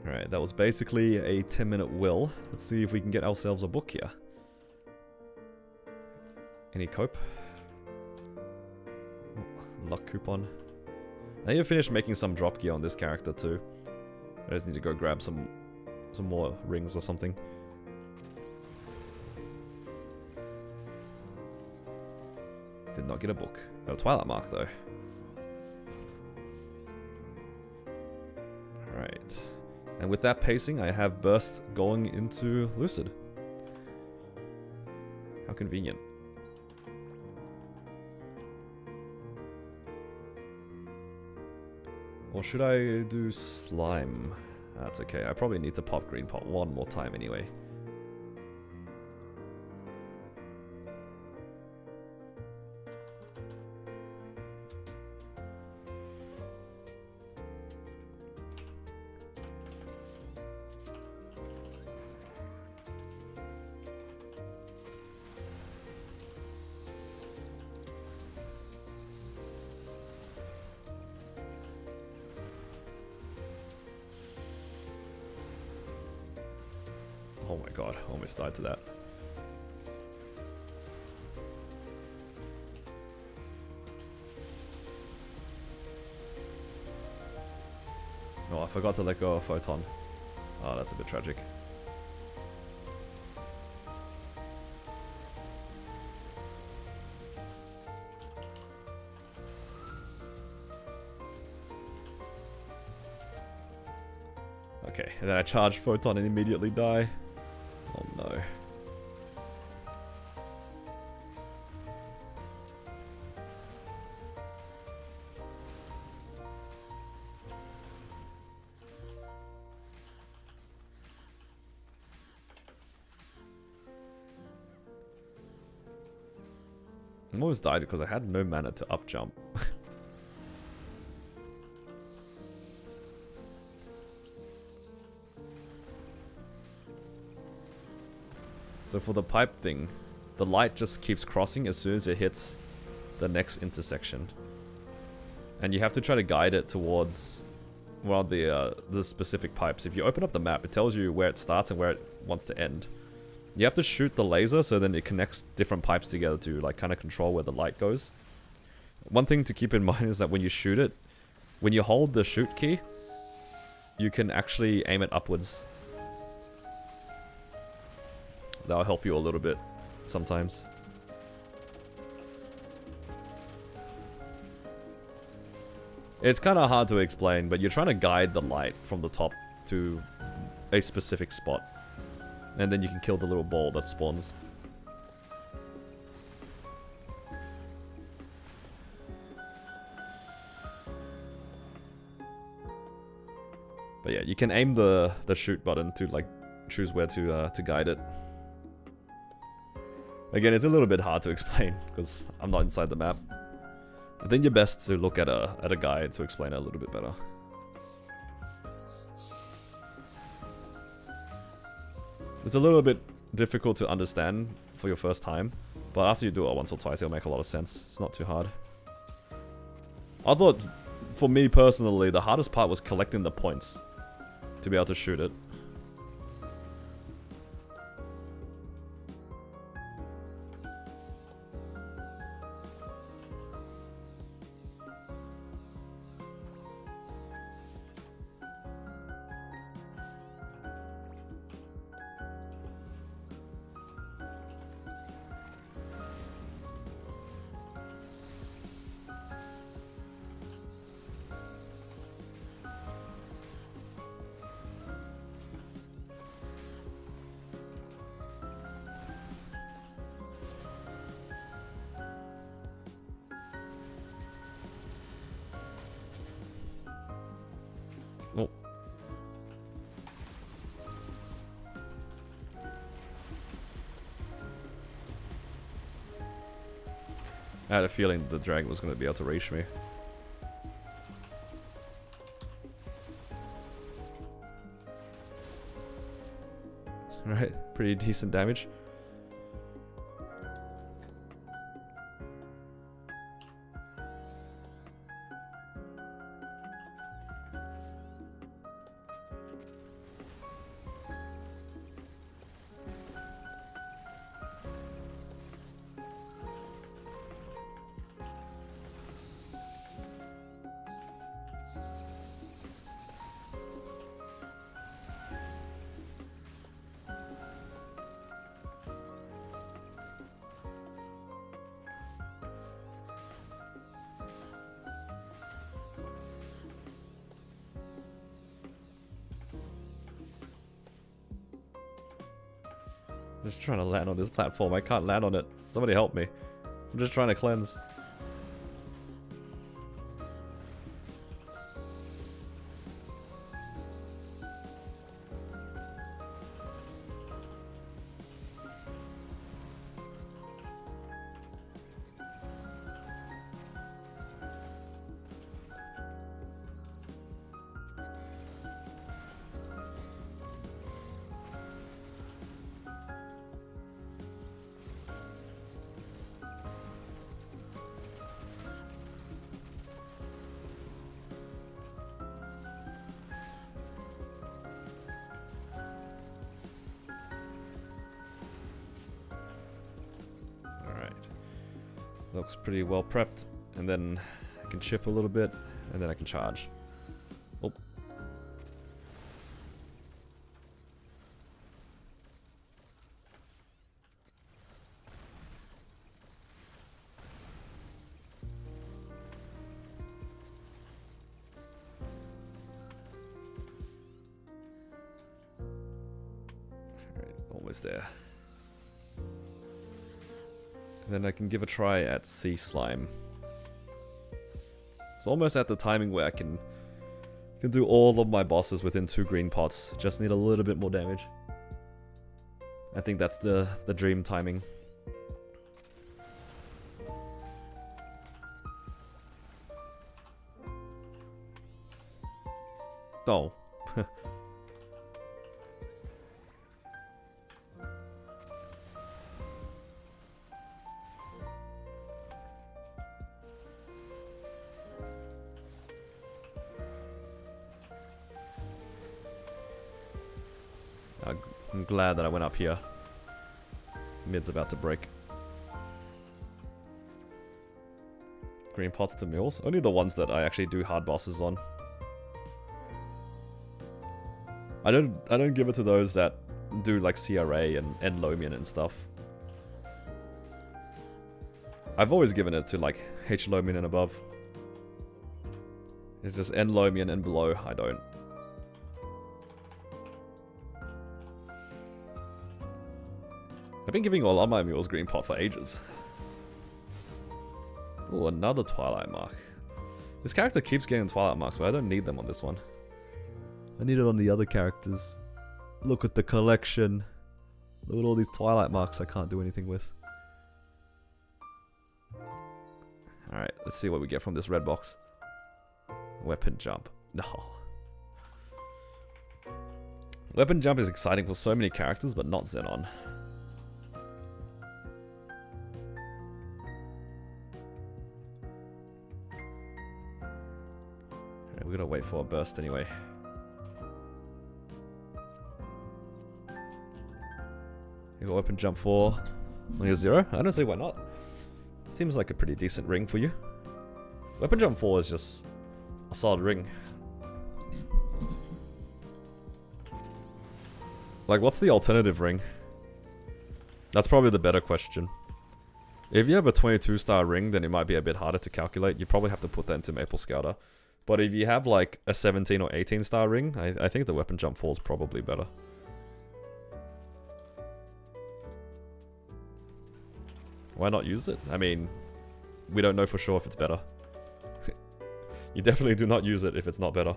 Alright, that was basically a 10-minute will. Let's see if we can get ourselves a book here. Any cope? Oh, luck coupon. I need to finish making some drop gear on this character too. I just need to go grab some more rings or something. Did not get a book. Got a Twilight Mark though. Alright. And with that pacing, I have Burst going into Lucid. How convenient. Or should I do Slime? That's okay. I probably need to pop Green Pot one more time anyway. Oh my god, almost died to that. Oh, I forgot to let go of Photon. Oh, that's a bit tragic. And then I charge Photon and immediately die. Oh no. I almost died because I had no mana to up jump. So for the pipe thing, the light just keeps crossing as soon as it hits the next intersection. And you have to try to guide it towards, well, the specific pipes. If you open up the map, it tells you where it starts and where it wants to end. You have to shoot the laser so then it connects different pipes together to like kind of control where the light goes. One thing to keep in mind is that when you shoot it, when you hold the shoot key, you can actually aim it upwards. That'll help you a little bit sometimes. It's kind of hard to explain, but you're trying to guide the light from the top to a specific spot. And then you can kill the little ball that spawns. But yeah, you can aim the shoot button to like choose where to guide it. Again, it's a little bit hard to explain because I'm not inside the map. I think you're best to look at a guide to explain it a little bit better. It's a little bit difficult to understand for your first time, but after you do it once or twice, it'll make a lot of sense. It's not too hard. I thought, for me personally, the hardest part was collecting the points to be able to shoot it. Oh. I had a feeling the dragon was going to be able to reach me. Alright, pretty decent damage. Just trying to land on this platform. I can't land on it. Somebody help me. I'm just trying to cleanse. Looks pretty well prepped, and then I can chip a little bit, and then I can charge. Oh. Almost there. And then I can give a try at Sea Slime. It's almost at the timing where I can do all of my bosses within 2 green pots. Just need a little bit more damage. I think that's the dream timing. Oh. I'm glad that I went up here. Mid's about to break. Green pots to mills? Only the ones that I actually do hard bosses on. I don't give it to those that do like CRA and Lomian and stuff. I've always given it to like H Lomian and above. It's just N Lomian and below, I don't. I've been giving all of my mules green pot for ages. Oh, another Twilight Mark. This character keeps getting Twilight Marks, but I don't need them on this one. I need it on the other characters. Look at the collection. Look at all these Twilight Marks I can't do anything with. Alright, let's see what we get from this red box. Weapon jump. No. Weapon jump is exciting for so many characters, but not Xenon. We're gonna wait for a burst anyway. You got weapon jump 4. Only a 0? I don't see why not. Seems like a pretty decent ring for you. Weapon jump 4 is just a solid ring. Like, what's the alternative ring? That's probably the better question. If you have a 22-star ring, then it might be a bit harder to calculate. You probably have to put that into Maple Scouter. But if you have like a 17 or 18-star ring, I think the weapon jump 4 is probably better. Why not use it? I mean, we don't know for sure if it's better. You definitely do not use it if it's not better.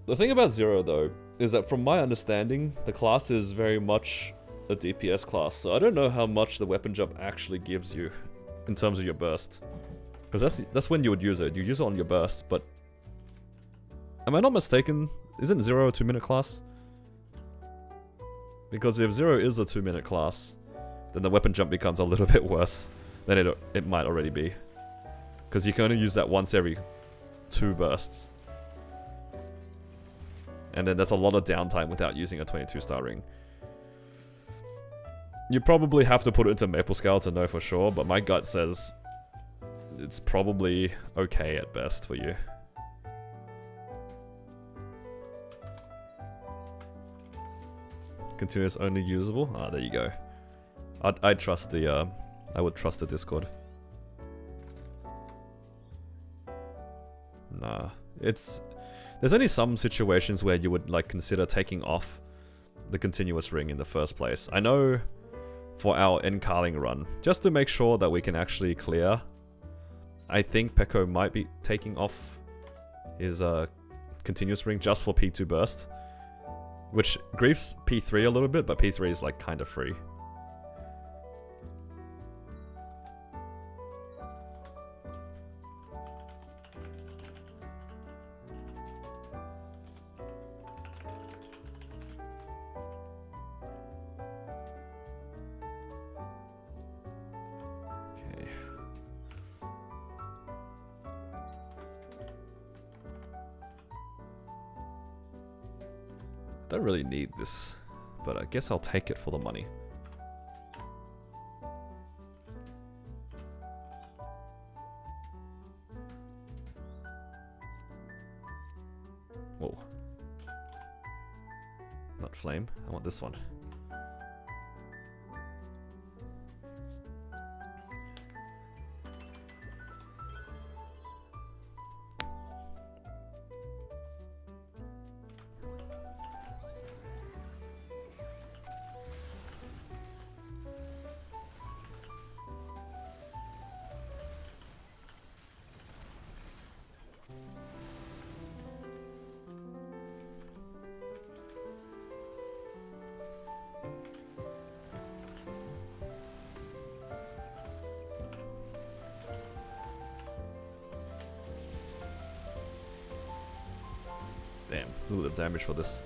The thing about Zero though, is that from my understanding, the class is very much a DPS class. So I don't know how much the weapon jump actually gives you in terms of your burst. Because that's when you would use it. You use it on your burst, but... Am I not mistaken? Isn't Zero a 2-minute class? Because if Zero is a 2-minute class, then the weapon jump becomes a little bit worse than it might already be. Because you can only use that once every 2 bursts. And then that's a lot of downtime without using a 22-star ring. You probably have to put it into Maple Scale to know for sure, but my gut says... it's probably okay at best for you. Continuous only usable? Ah, there you go. I'd trust the, I would trust the Discord. Nah, there's only some situations where you would like consider taking off the continuous ring in the first place. I know for our Encarling run, just to make sure that we can actually clear, I think Peko might be taking off his continuous ring just for P2 burst, which griefs P3 a little bit, but P3 is like kind of free. Don't really need this, but I guess I'll take it for the money. Whoa. Not flame, I want this one. a little bit of damage for this.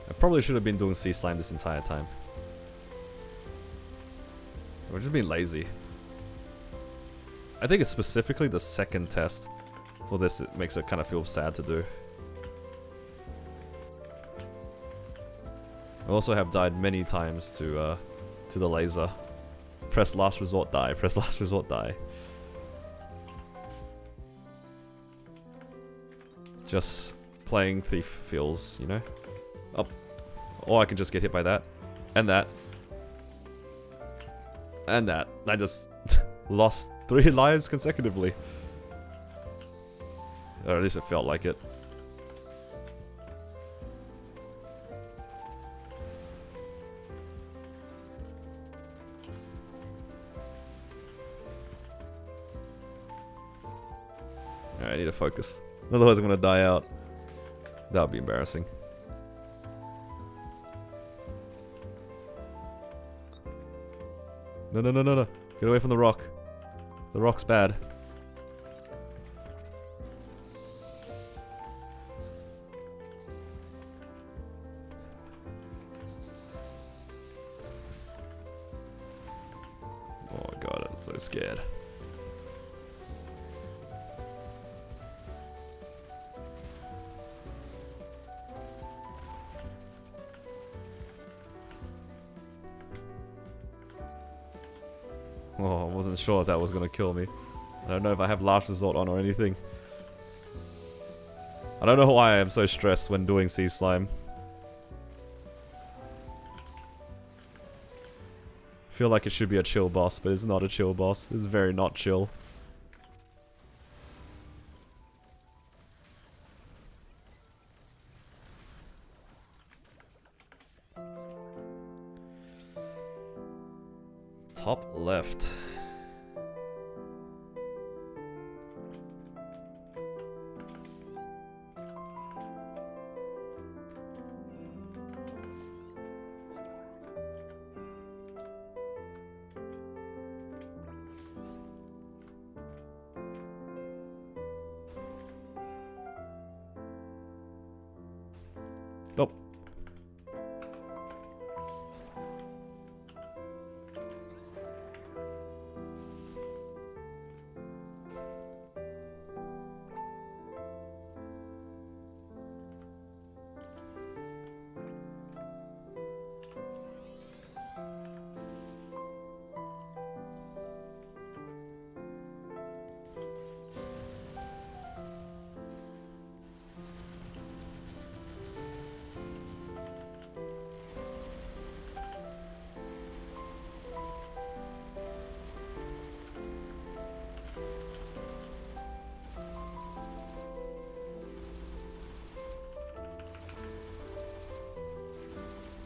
I probably should have been doing Sea Slime this entire time. We're just being lazy. I think it's specifically the second test for this, it makes it kind of feel sad to do. I also have died many times to the laser. Press last resort, die. Press last resort, die. Just playing Thief feels, you know? Up. Or I can just get hit by that. And that. And that. I just lost 3 lives consecutively. Or at least it felt like it. Alright, I need to focus. Otherwise I'm gonna die out. That would be embarrassing. No, no, no, no, no. Get away from the rock. The rock's bad. Oh god, I'm so scared. Oh, I wasn't sure if that was gonna kill me. I don't know if I have last resort on or anything. I don't know why I am so stressed when doing Sea Slime. Feel like it should be a chill boss, but it's not a chill boss. It's very not chill. Top left. Oh.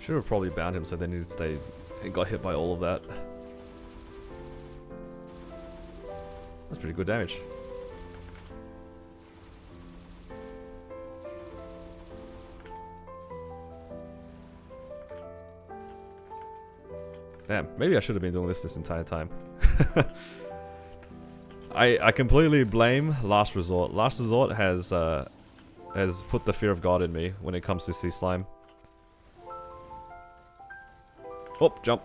Should have probably bound him so then he'd stay and got hit by all of that. That's pretty good damage. Damn, maybe I should have been doing this entire time. I completely blame Last Resort. Last Resort has put the fear of God in me when it comes to Sea Slime. Oh, jump.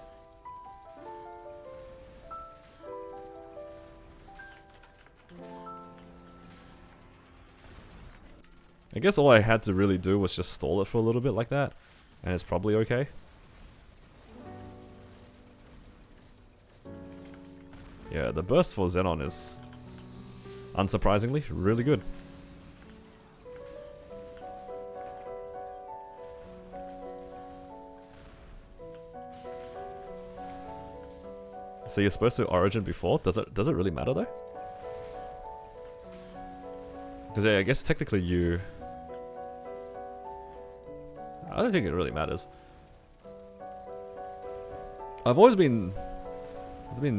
I guess all I had to really do was just stall it for a little bit like that, and it's probably okay. Yeah, the burst for Xenon is, unsurprisingly, really good. So you're supposed to origin before? Does it really matter though? Because yeah, I guess technically you... I don't think it really matters. I've always been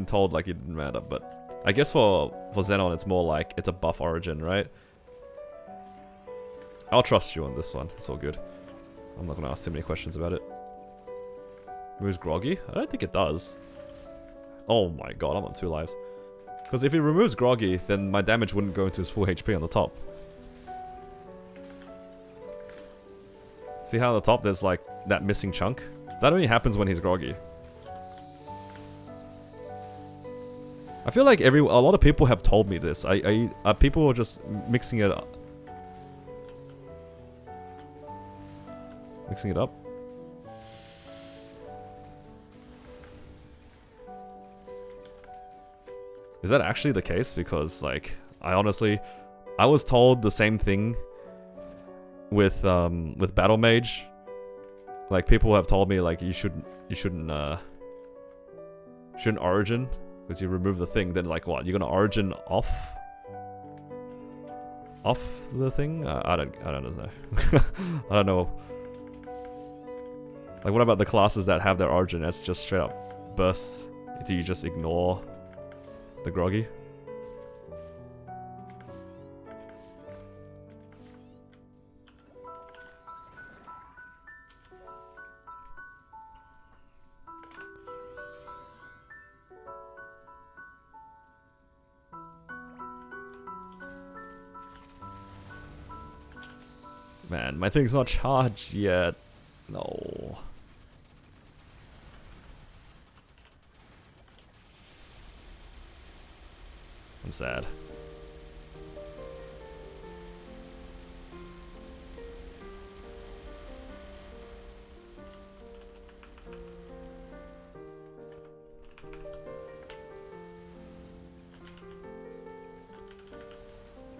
told like it didn't matter, but I guess for Xenon it's more like it's a buff origin, right? I'll trust you on this one. It's all good. I'm not gonna ask too many questions about it. Moves groggy? I don't think it does. Oh my god, I'm on 2 lives. Because if he removes groggy, then my damage wouldn't go into his full HP on the top. See how on the top there's like that missing chunk? That only happens when he's groggy. I feel like a lot of people have told me this. People are just mixing it up. Mixing it up? Is that actually the case? Because like, I was told the same thing with Battle Mage. Like people have told me like you shouldn't origin because you remove the thing. Then like what? You're gonna origin off the thing? I don't know. I don't know. Like what about the classes that have their origin as just straight up burst? Do you just ignore the groggy? Man, my thing's not charged yet. No. I'm sad.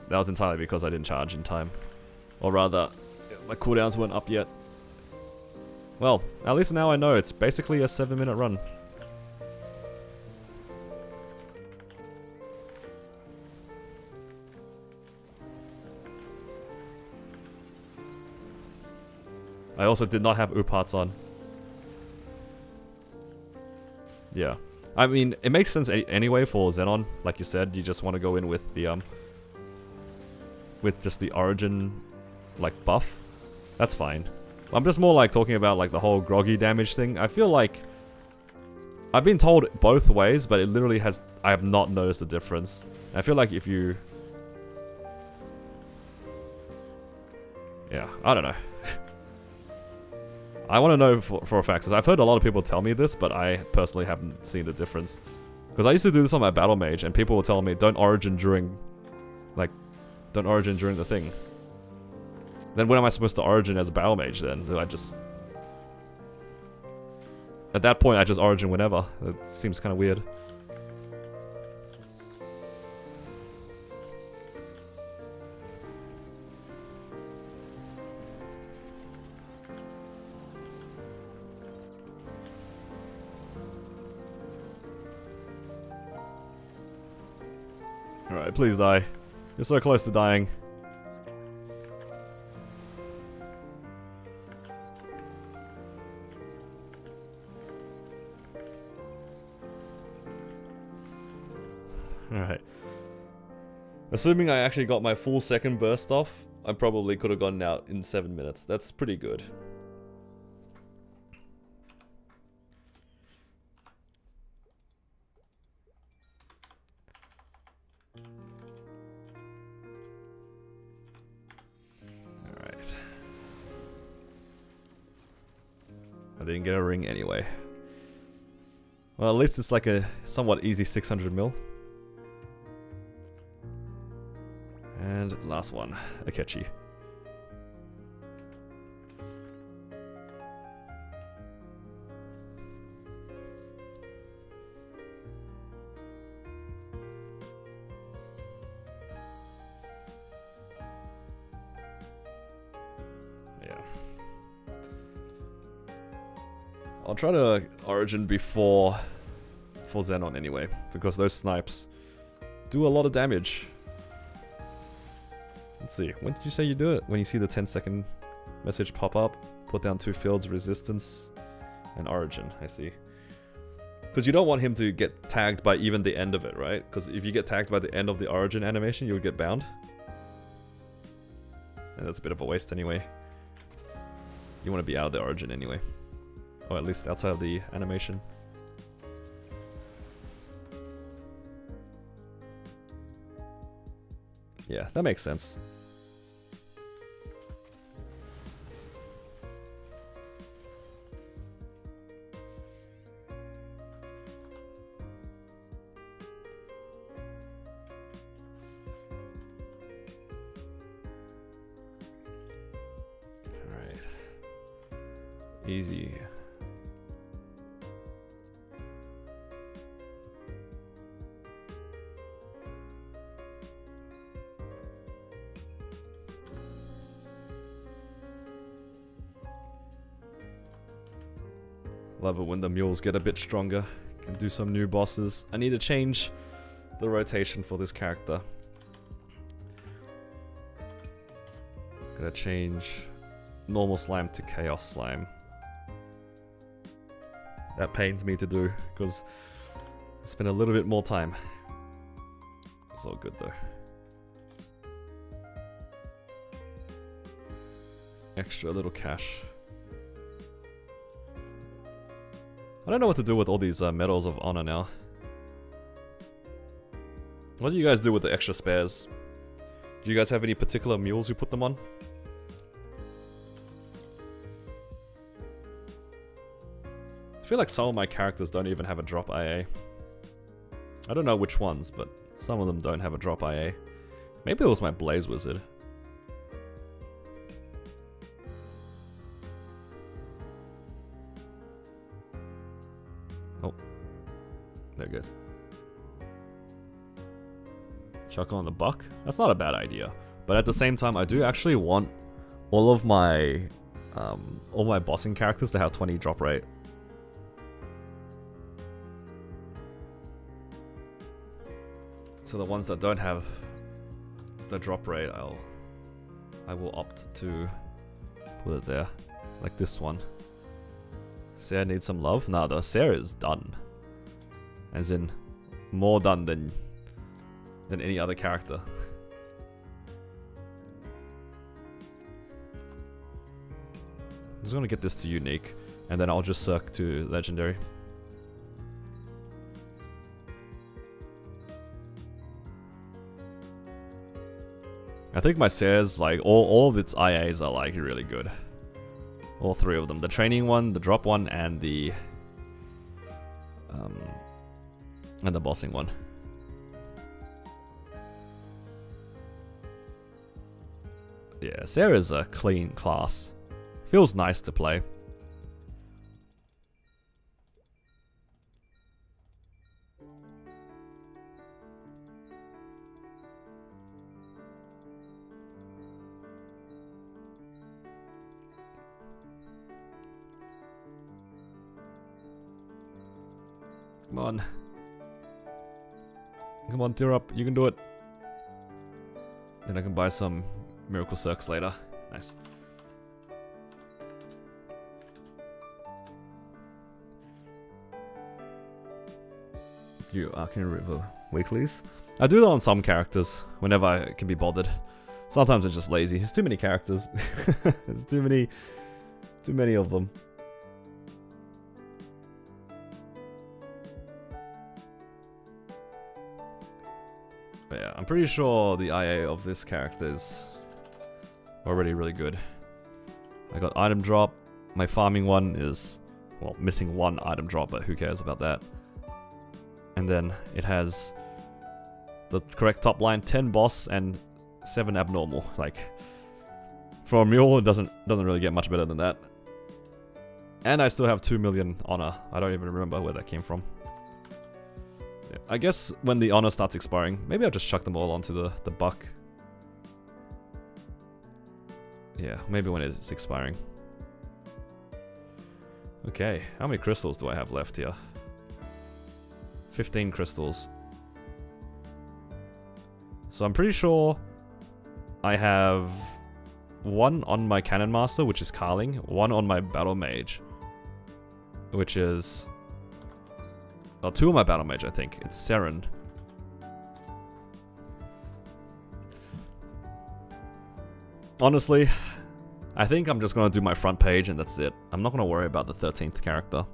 That was entirely because I didn't charge in time. Or rather, my cooldowns weren't up yet. Well, at least now I know it's basically a 7-minute run. I also did not have Uparts on. Yeah. I mean, it makes sense anyway for Xenon. Like you said, you just want to go in with the, with just the origin, like, buff. That's fine. I'm just more like talking about like the whole groggy damage thing. I feel like I've been told both ways, but it literally has, I have not noticed the difference. I feel like if you... Yeah, I don't know. I want to know for a fact, because I've heard a lot of people tell me this, but I personally haven't seen the difference. Because I used to do this on my Battle Mage, and people will tell me, don't origin during... Like, don't origin during the thing. Then when am I supposed to origin as a Battle Mage then? Do I just... At that point, I just origin whenever. It seems kind of weird. Alright, please die. You're so close to dying. Alright. Assuming I actually got my full second burst off, I probably could have gotten out in 7 minutes. That's pretty good. Alright. I didn't get a ring anyway. Well, at least it's like a somewhat easy 600 mil. And last one, Akechi. Yeah. I'll try to origin before for Xenon anyway, because those snipes do a lot of damage. Let's see, when did you say you do it? When you see the 10-second message pop up, put down 2 fields, resistance, and origin, I see. Because you don't want him to get tagged by even the end of it, right? Because if you get tagged by the end of the origin animation, you would get bound. And that's a bit of a waste anyway. You want to be out of the origin anyway. Or at least outside of the animation. Yeah, that makes sense. Easy. Love it when the mules get a bit stronger. Can do some new bosses. I need to change the rotation for this character. Gonna change normal slime to chaos slime. That pains me to do because it's been a little bit more time. It's all good though. Extra little cash. I don't know what to do with all these medals of honor now. What do you guys do with the extra spares? Do you guys have any particular mules you put them on? I feel like some of my characters don't even have a drop IA. I don't know which ones, but some of them don't have a drop IA. Maybe it was my Blaze Wizard. Oh. There it goes. Chuck on the buck? That's not a bad idea. But at the same time, I do actually want all my bossing characters to have 20 drop rate. So the ones that don't have the drop rate, I will opt to put it there. Like this one. Sarah needs some love? Nah, the Sarah is done. As in, more done than any other character. I'm just gonna get this to unique, and then I'll just circ to legendary. I think my Sarah's, like, all of its IAs are, like, really good. All three of them. The training one, the drop one, and the bossing one. Yeah, Sarah's a clean class. Feels nice to play. Come on. Come on, tear up. You can do it. Then I can buy some Miracle Circs later. Nice. You Arcane River weeklies? I do that on some characters, whenever I can be bothered. Sometimes I'm just lazy. There's too many characters. There's too many of them. But yeah, I'm pretty sure the IA of this character is already really good. I got item drop. My farming one is, well, missing one item drop, but who cares about that? And then it has the correct top line, 10 boss and 7 abnormal. Like, for a mule, it doesn't really get much better than that. And I still have 2 million honor. I don't even remember where that came from. Yeah, I guess when the honor starts expiring, maybe I'll just chuck them all onto the buck. Yeah, maybe when it's expiring. Okay, how many crystals do I have left here? 15 crystals. So I'm pretty sure I have one on my Cannon Master, which is Carling, one on my Battle Mage, which is... oh, 2 on my Battle Mage, I think. It's Seren. Honestly, I think I'm just going to do my front page and that's it. I'm not going to worry about the 13th character.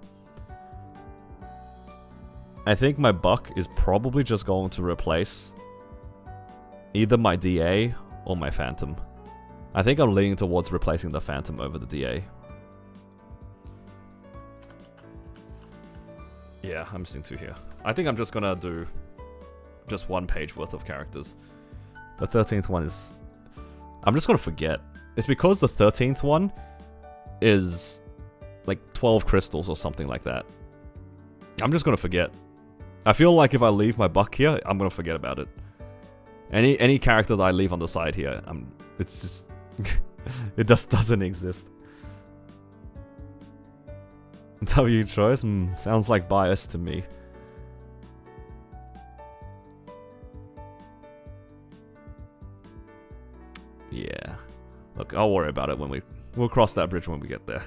I think my buck is probably just going to replace either my DA or my Phantom. I think I'm leaning towards replacing the Phantom over the DA. Yeah, I'm missing 2 here. I think I'm just gonna do just 1 page worth of characters. The 13th one is... I'm just gonna forget. It's because the 13th one is like 12 crystals or something like that. I'm just gonna forget. I feel like if I leave my buck here, I'm gonna forget about it. Any character that I leave on the side here, it's just it just doesn't exist. W choice? Sounds like bias to me. Yeah. Look, I'll worry about it when we'll cross that bridge when we get there.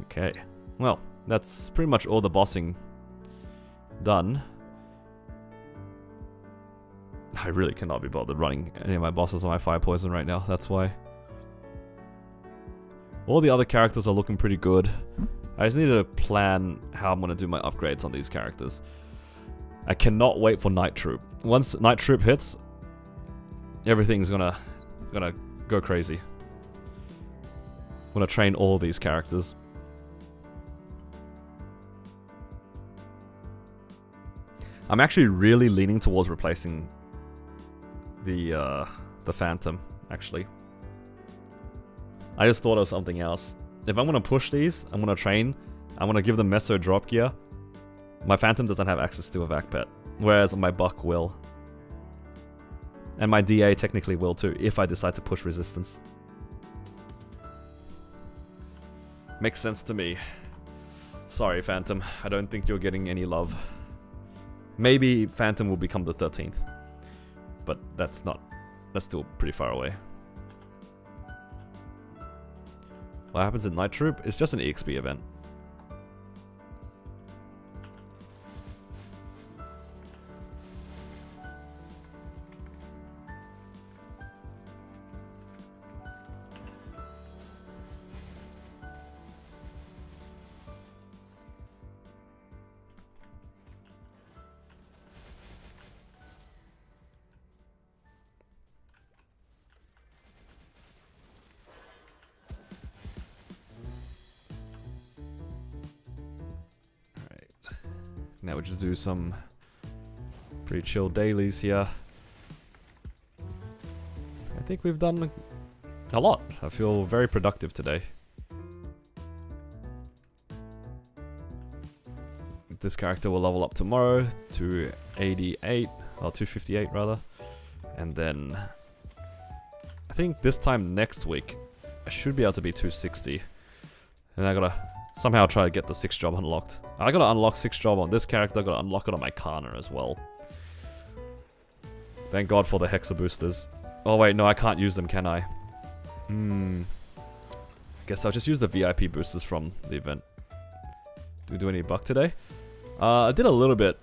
Okay. Well, that's pretty much all the bossing done. I really cannot be bothered running any of my bosses on my fire poison right now, that's why. All the other characters are looking pretty good. I just need to plan how I'm gonna do my upgrades on these characters. I cannot wait for Night Troop. Once Night Troop hits, everything's gonna go crazy. I'm gonna train all these characters. I'm actually really leaning towards replacing the Phantom, actually. I just thought of something else. If I'm gonna push these, I'm gonna train, I'm gonna give them Meso drop gear. My Phantom doesn't have access to a vac pet, whereas my Buck will. And my DA technically will too, if I decide to push resistance. Makes sense to me. Sorry, Phantom, I don't think you're getting any love. Maybe Phantom will become the 13th. But that's still pretty far away. What happens in Night Troop? It's just an EXP event. Now we'll just do some pretty chill dailies here. I think we've done a lot. I feel very productive today. This character will level up tomorrow to 88, or 258 rather. And then I think this time next week I should be able to be 260. And I gotta somehow try to get the 6th job unlocked. I gotta unlock 6th job on this character, I gotta unlock it on my Kana as well. Thank God for the Hexa boosters. Oh wait, no, I can't use them, can I? Guess I'll just use the VIP boosters from the event. Do we do any buck today? I did a little bit.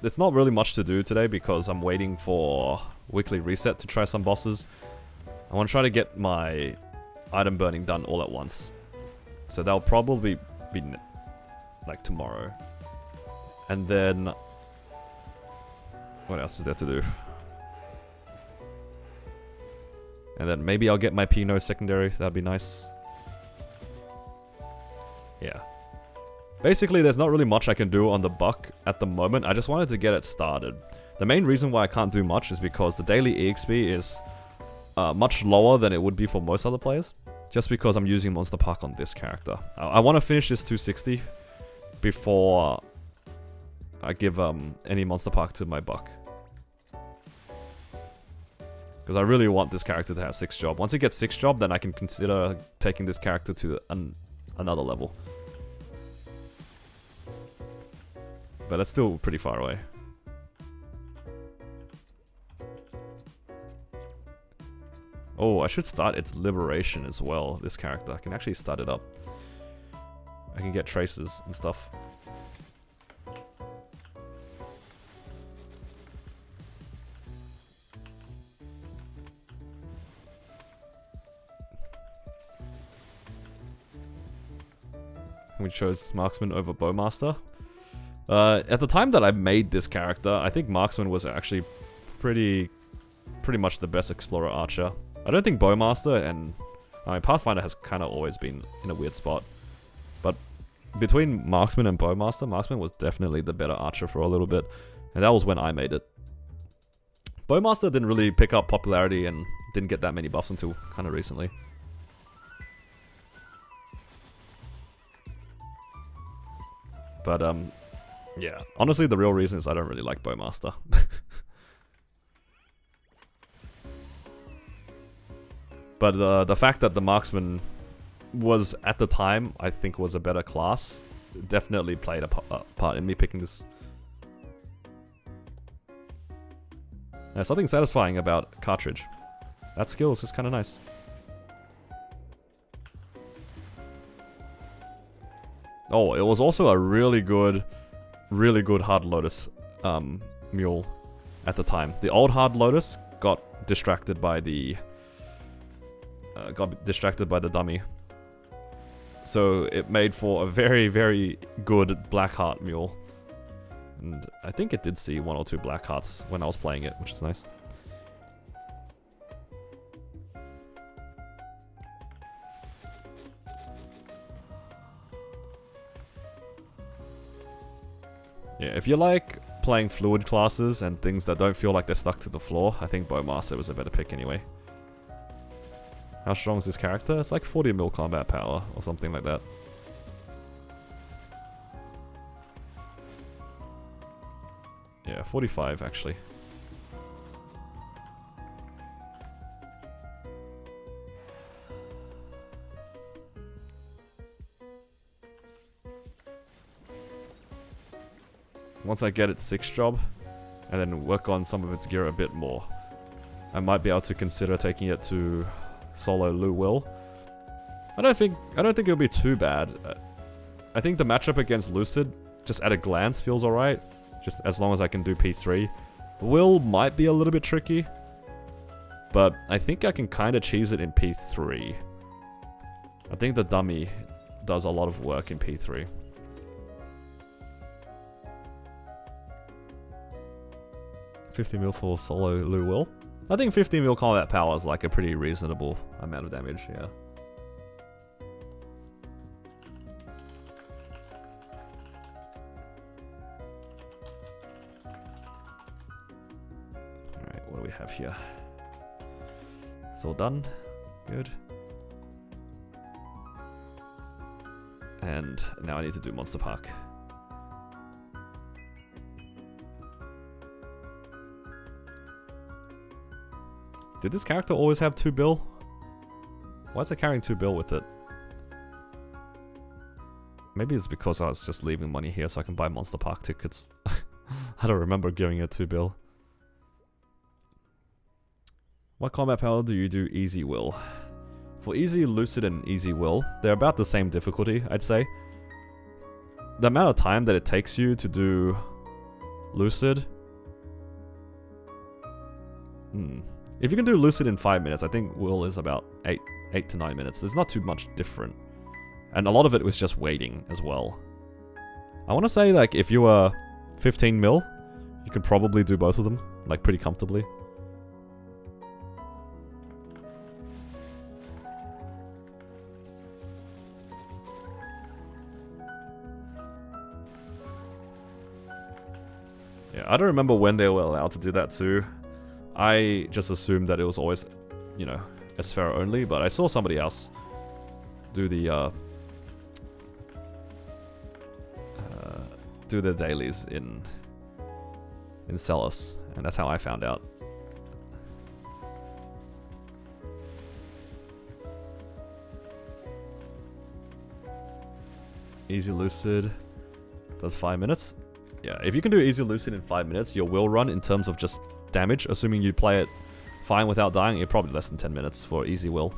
It's not really much to do today because I'm waiting for weekly reset to try some bosses. I want to try to get my item burning done all at once. So that'll probably be like tomorrow. And then what else is there to do? And then maybe I'll get my Pinot secondary, that'd be nice. Yeah. Basically there's not really much I can do on the buck at the moment, I just wanted to get it started. The main reason why I can't do much is because the daily EXP is much lower than it would be for most other players. Just because I'm using Monster Park on this character. I want to finish this 260 before I give any Monster Park to my buck. Because I really want this character to have 6th job. Once it gets 6th job, then I can consider taking this character to another level. But that's still pretty far away. Oh, I should start its liberation as well, this character. I can actually start it up. I can get traces and stuff. We chose Marksman over Bowmaster. At the time that I made this character, I think Marksman was actually pretty much the best Explorer Archer. I don't think Bowmaster and Pathfinder has kind of always been in a weird spot. But between Marksman and Bowmaster, Marksman was definitely the better Archer for a little bit. And that was when I made it. Bowmaster didn't really pick up popularity and didn't get that many buffs until kind of recently. But yeah. Honestly, the real reason is I don't really like Bowmaster. But the fact that the Marksman was, at the time, I think was a better class, definitely played a part in me picking this. There's something satisfying about Cartridge. That skill is just kind of nice. Oh, it was also a really good Hard Lotus mule at the time. The old Hard Lotus got distracted by the dummy. So it made for a very, very good Blackheart mule. And I think it did see 1 or 2 Blackhearts when I was playing it, which is nice. Yeah, if you like playing fluid classes and things that don't feel like they're stuck to the floor, I think Bowmaster was a better pick anyway. How strong is this character? It's like 40 mil combat power or something like that. Yeah, 45 actually. Once I get its 6 job, and then work on some of its gear a bit more, I might be able to consider taking it to solo Lu Will. I don't think it'll be too bad. I think the matchup against Lucid, just at a glance, feels alright. Just as long as I can do P3. Will might be a little bit tricky, but I think I can kind of cheese it in P3. I think the dummy does a lot of work in P3. $50 mil for solo Lu Will. I think 50 mil combat power is like a pretty reasonable amount of damage, yeah. Alright, what do we have here? It's all done. Good. And now I need to do Monster Park. Did this character always have 2 bill? Why is it carrying 2 bill with it? Maybe it's because I was just leaving money here so I can buy Monster Park tickets. I don't remember giving it 2 bill. What combat power do you do Easy Will? For Easy Lucid and Easy Will, they're about the same difficulty, I'd say. The amount of time that it takes you to do Lucid... If you can do Lucid in 5 minutes, I think Will is about 8 to 9 minutes. There's not too much different. And a lot of it was just waiting as well. I want to say, like, if you were 15 mil, you could probably do both of them, like, pretty comfortably. Yeah, I don't remember when they were allowed to do that too. I just assumed that it was always, you know, Esfera only, but I saw somebody else do the do their dailies in Celis, and that's how I found out. Easy Lucid does 5 minutes. Yeah, if you can do Easy Lucid in 5 minutes, your will run in terms of just damage, assuming you play it fine without dying, you're probably less than 10 minutes for Easy Will.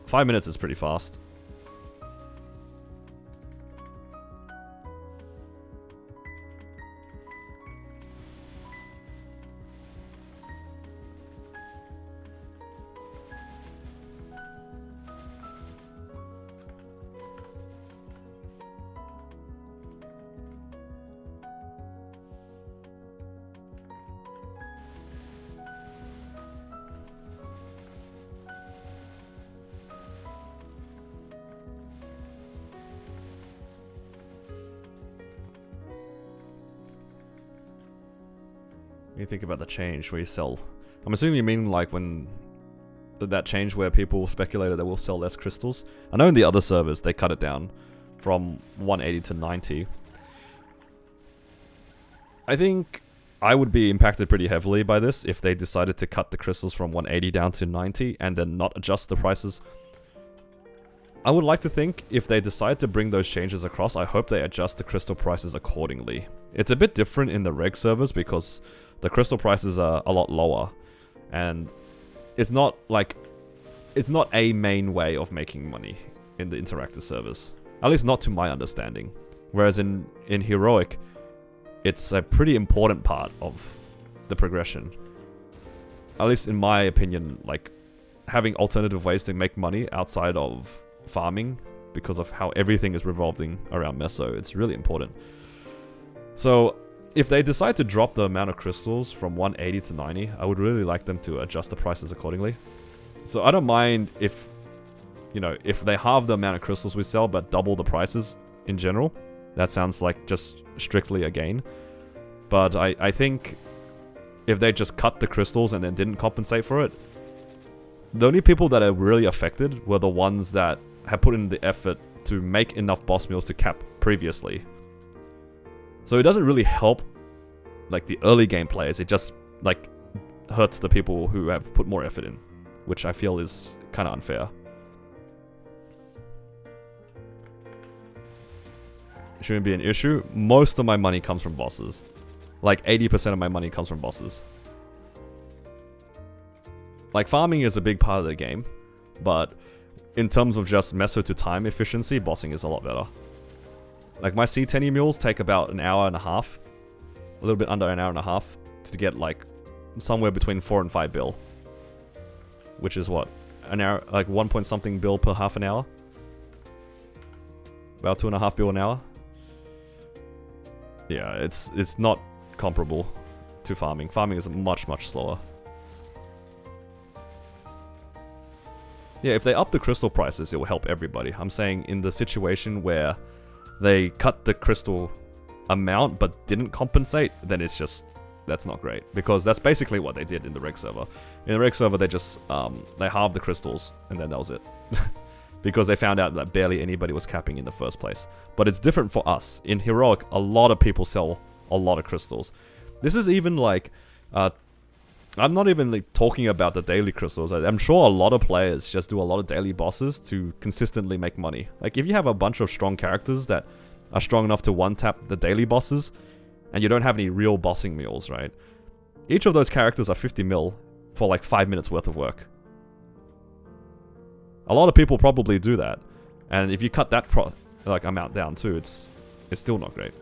5 minutes is pretty fast. You think about the change where you sell. I'm assuming you mean like when that change where people speculated that we'll sell less crystals. I know in the other servers they cut it down from 180 to 90. I think I would be impacted pretty heavily by this if they decided to cut the crystals from 180 down to 90 and then not adjust the prices. I would like to think if they decide to bring those changes across, I hope they adjust the crystal prices accordingly. It's a bit different in the reg servers because the crystal prices are a lot lower, and it's not a main way of making money in the interactive servers. At least not to my understanding. Whereas in Heroic, it's a pretty important part of the progression. At least in my opinion, like having alternative ways to make money outside of farming, because of how everything is revolving around Meso, it's really important. So if they decide to drop the amount of crystals from 180 to 90, I would really like them to adjust the prices accordingly. So I don't mind if, you know, if they halve the amount of crystals we sell but double the prices in general. That sounds like just strictly a gain. But I think if they just cut the crystals and then didn't compensate for it, the only people that are really affected were the ones that have put in the effort to make enough boss meals to cap previously. So it doesn't really help like the early game players, it just like hurts the people who have put more effort in, which I feel is kind of unfair. Shouldn't be an issue. Most of my money comes from bosses. Like 80% of my money comes from bosses. Like farming is a big part of the game, but in terms of just meso to time efficiency, bossing is a lot better. Like my C10 mules take about an hour and a half, a little bit under an hour and a half to get like somewhere between 4 and 5 bill, which is what, an hour, like 1 point something bill per half an hour, about 2.5 bill an hour. Yeah, it's not comparable to farming. Farming is much slower. Yeah, if they up the crystal prices, it will help everybody. I'm saying in the situation where they cut the crystal amount but didn't compensate, then it's just, that's not great. Because that's basically what they did in the reg server. In the reg server, they just, they halved the crystals, and then that was it. Because they found out that barely anybody was capping in the first place. But it's different for us. In Heroic, a lot of people sell a lot of crystals. This is even like, I'm not even like talking about the daily crystals. I'm sure a lot of players just do a lot of daily bosses to consistently make money. Like if you have a bunch of strong characters that are strong enough to one-tap the daily bosses, and you don't have any real bossing meals, right? Each of those characters are 50 mil for like 5 minutes worth of work. A lot of people probably do that. And if you cut that amount down too, it's still not great.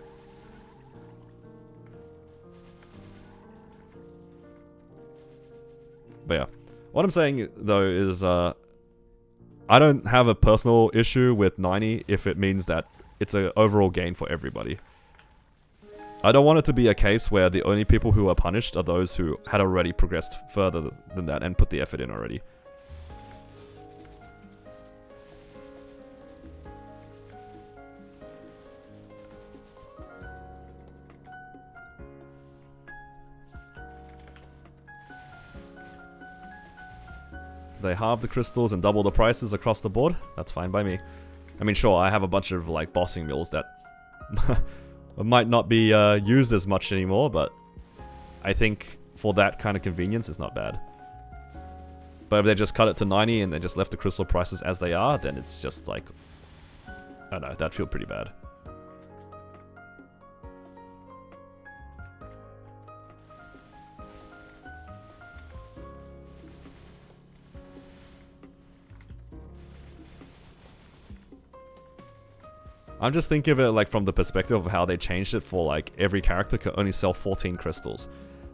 But yeah, what I'm saying though is I don't have a personal issue with 90 if it means that it's an overall gain for everybody. I don't want it to be a case where the only people who are punished are those who had already progressed further than that and put the effort in already. They halve the crystals and double the prices across the board. That's fine by me. I mean, sure, I have a bunch of like bossing mills that might not be used as much anymore, but I think for that kind of convenience, it's not bad. But if they just cut it to 90 and they just left the crystal prices as they are, then it's just like, I don't know, that'd feel pretty bad. I'm just thinking of it like from the perspective of how they changed it for like every character could only sell 14 crystals.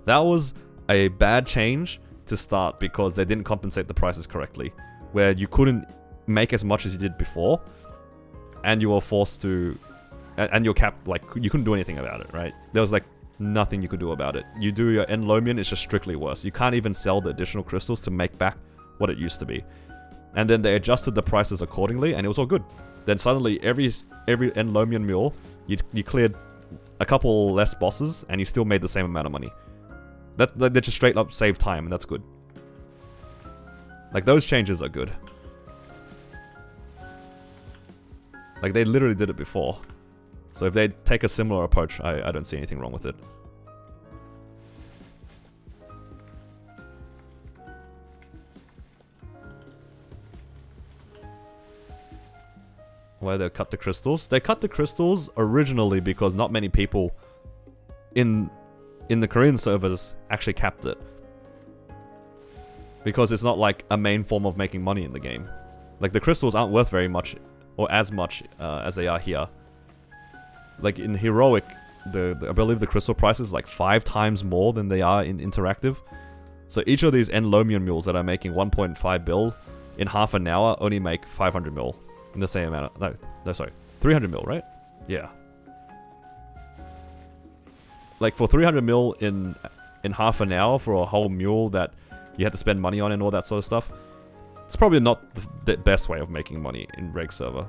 That was a bad change to start because they didn't compensate the prices correctly, where you couldn't make as much as you did before, and you were forced to, and your cap, like you couldn't do anything about it, right? There was like nothing you could do about it. You do your Enlomian, it's just strictly worse. You can't even sell the additional crystals to make back what it used to be. And then they adjusted the prices accordingly, and it was all good. Then suddenly, every Enlomian mule, you cleared a couple less bosses, and you still made the same amount of money. That just straight up saved time, and that's good. Like, those changes are good. Like, they literally did it before. So if they take a similar approach, I don't see anything wrong with it. Why they cut the crystals? They cut the crystals originally because not many people in the Korean servers actually capped it. Because it's not like a main form of making money in the game. Like, the crystals aren't worth very much, or as much as they are here. Like, in Heroic, I believe the crystal price is like 5 times more than they are in Interactive. So each of these Enlomian mules that are making 1.5 bill in half an hour only make 500 mil. In the same amount of, no, sorry. 300 mil, right? Yeah. Like, for 300 mil in half an hour for a whole mule that you had to spend money on and all that sort of stuff, it's probably not the best way of making money in Reg server.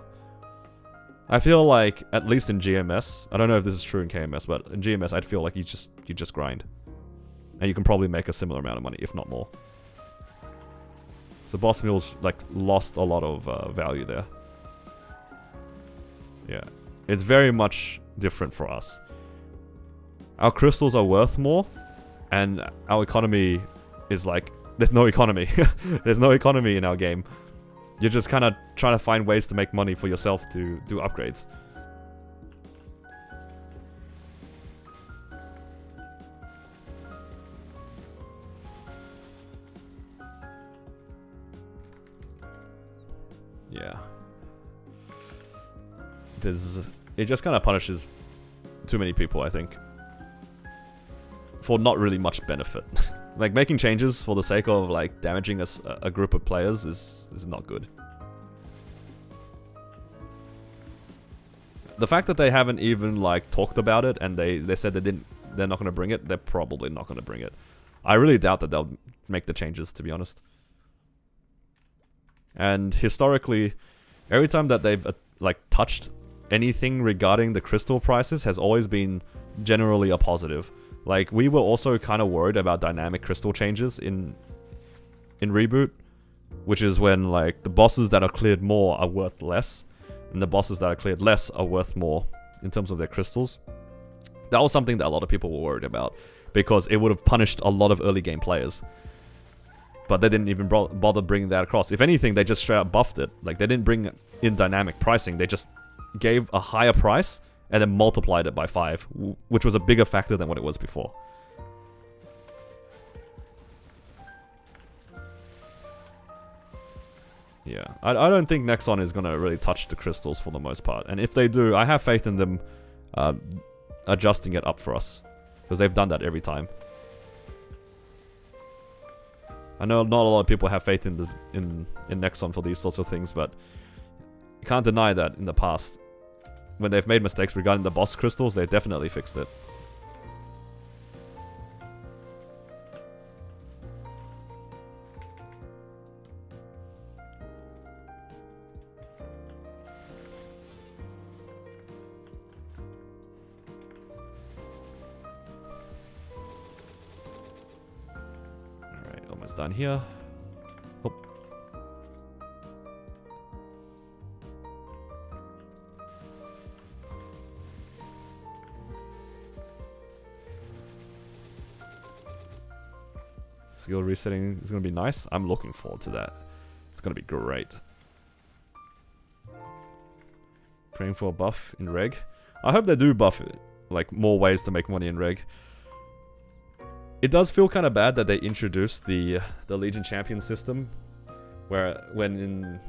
I feel like, at least in GMS, I don't know if this is true in KMS, but in GMS I'd feel like you just grind. And you can probably make a similar amount of money, if not more. So boss mules, like, lost a lot of value there. Yeah, it's very much different for us. Our crystals are worth more, and our economy is like, there's no economy. There's no economy in our game. You're just kind of trying to find ways to make money for yourself to do upgrades. Yeah. It just kind of punishes too many people, I think. For not really much benefit. Like, making changes for the sake of, like, damaging a group of players is not good. The fact that they haven't even, like, talked about it and they said they're not going to bring it, they're probably not going to bring it. I really doubt that they'll make the changes, to be honest. And historically, every time that they've, like, touched anything regarding the crystal prices has always been generally a positive. Like, we were also kind of worried about dynamic crystal changes in Reboot, which is when, like, the bosses that are cleared more are worth less, and the bosses that are cleared less are worth more in terms of their crystals. That was something that a lot of people were worried about, because it would have punished a lot of early game players. But they didn't even bother bringing that across. If anything, they just straight up buffed it. Like, they didn't bring in dynamic pricing, they just gave a higher price and then multiplied it by 5, which was a bigger factor than what it was before. Yeah, I don't think Nexon is going to really touch the crystals for the most part. And if they do, I have faith in them adjusting it up for us. Because they've done that every time. I know not a lot of people have faith in Nexon for these sorts of things, but you can't deny that in the past, when they've made mistakes regarding the boss crystals, they definitely fixed it. Alright, almost done here. Oh. Skill resetting is going to be nice. I'm looking forward to that. It's going to be great. Praying for a buff in Reg. I hope they do buff it, like, more ways to make money in Reg. It does feel kind of bad that they introduced the Legion Champion system, where when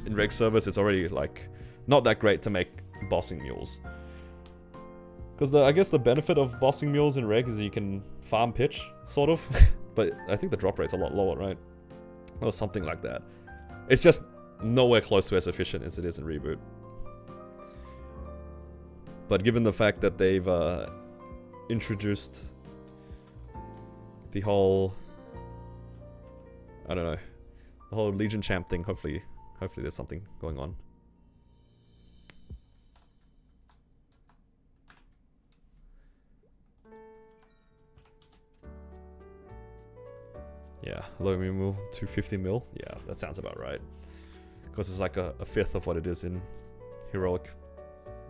in Reg servers it's already, like, not that great to make bossing mules. Because I guess the benefit of bossing mules in Reg is you can farm pitch, sort of. But I think the drop rate's a lot lower, right? Or something like that. It's just nowhere close to as efficient as it is in Reboot. But given the fact that they've introduced the whole, I don't know, the whole Legion Champ thing, hopefully there's something going on. Yeah, low mil, 250 mil. Yeah, that sounds about right. Because it's like a fifth of what it is in heroic.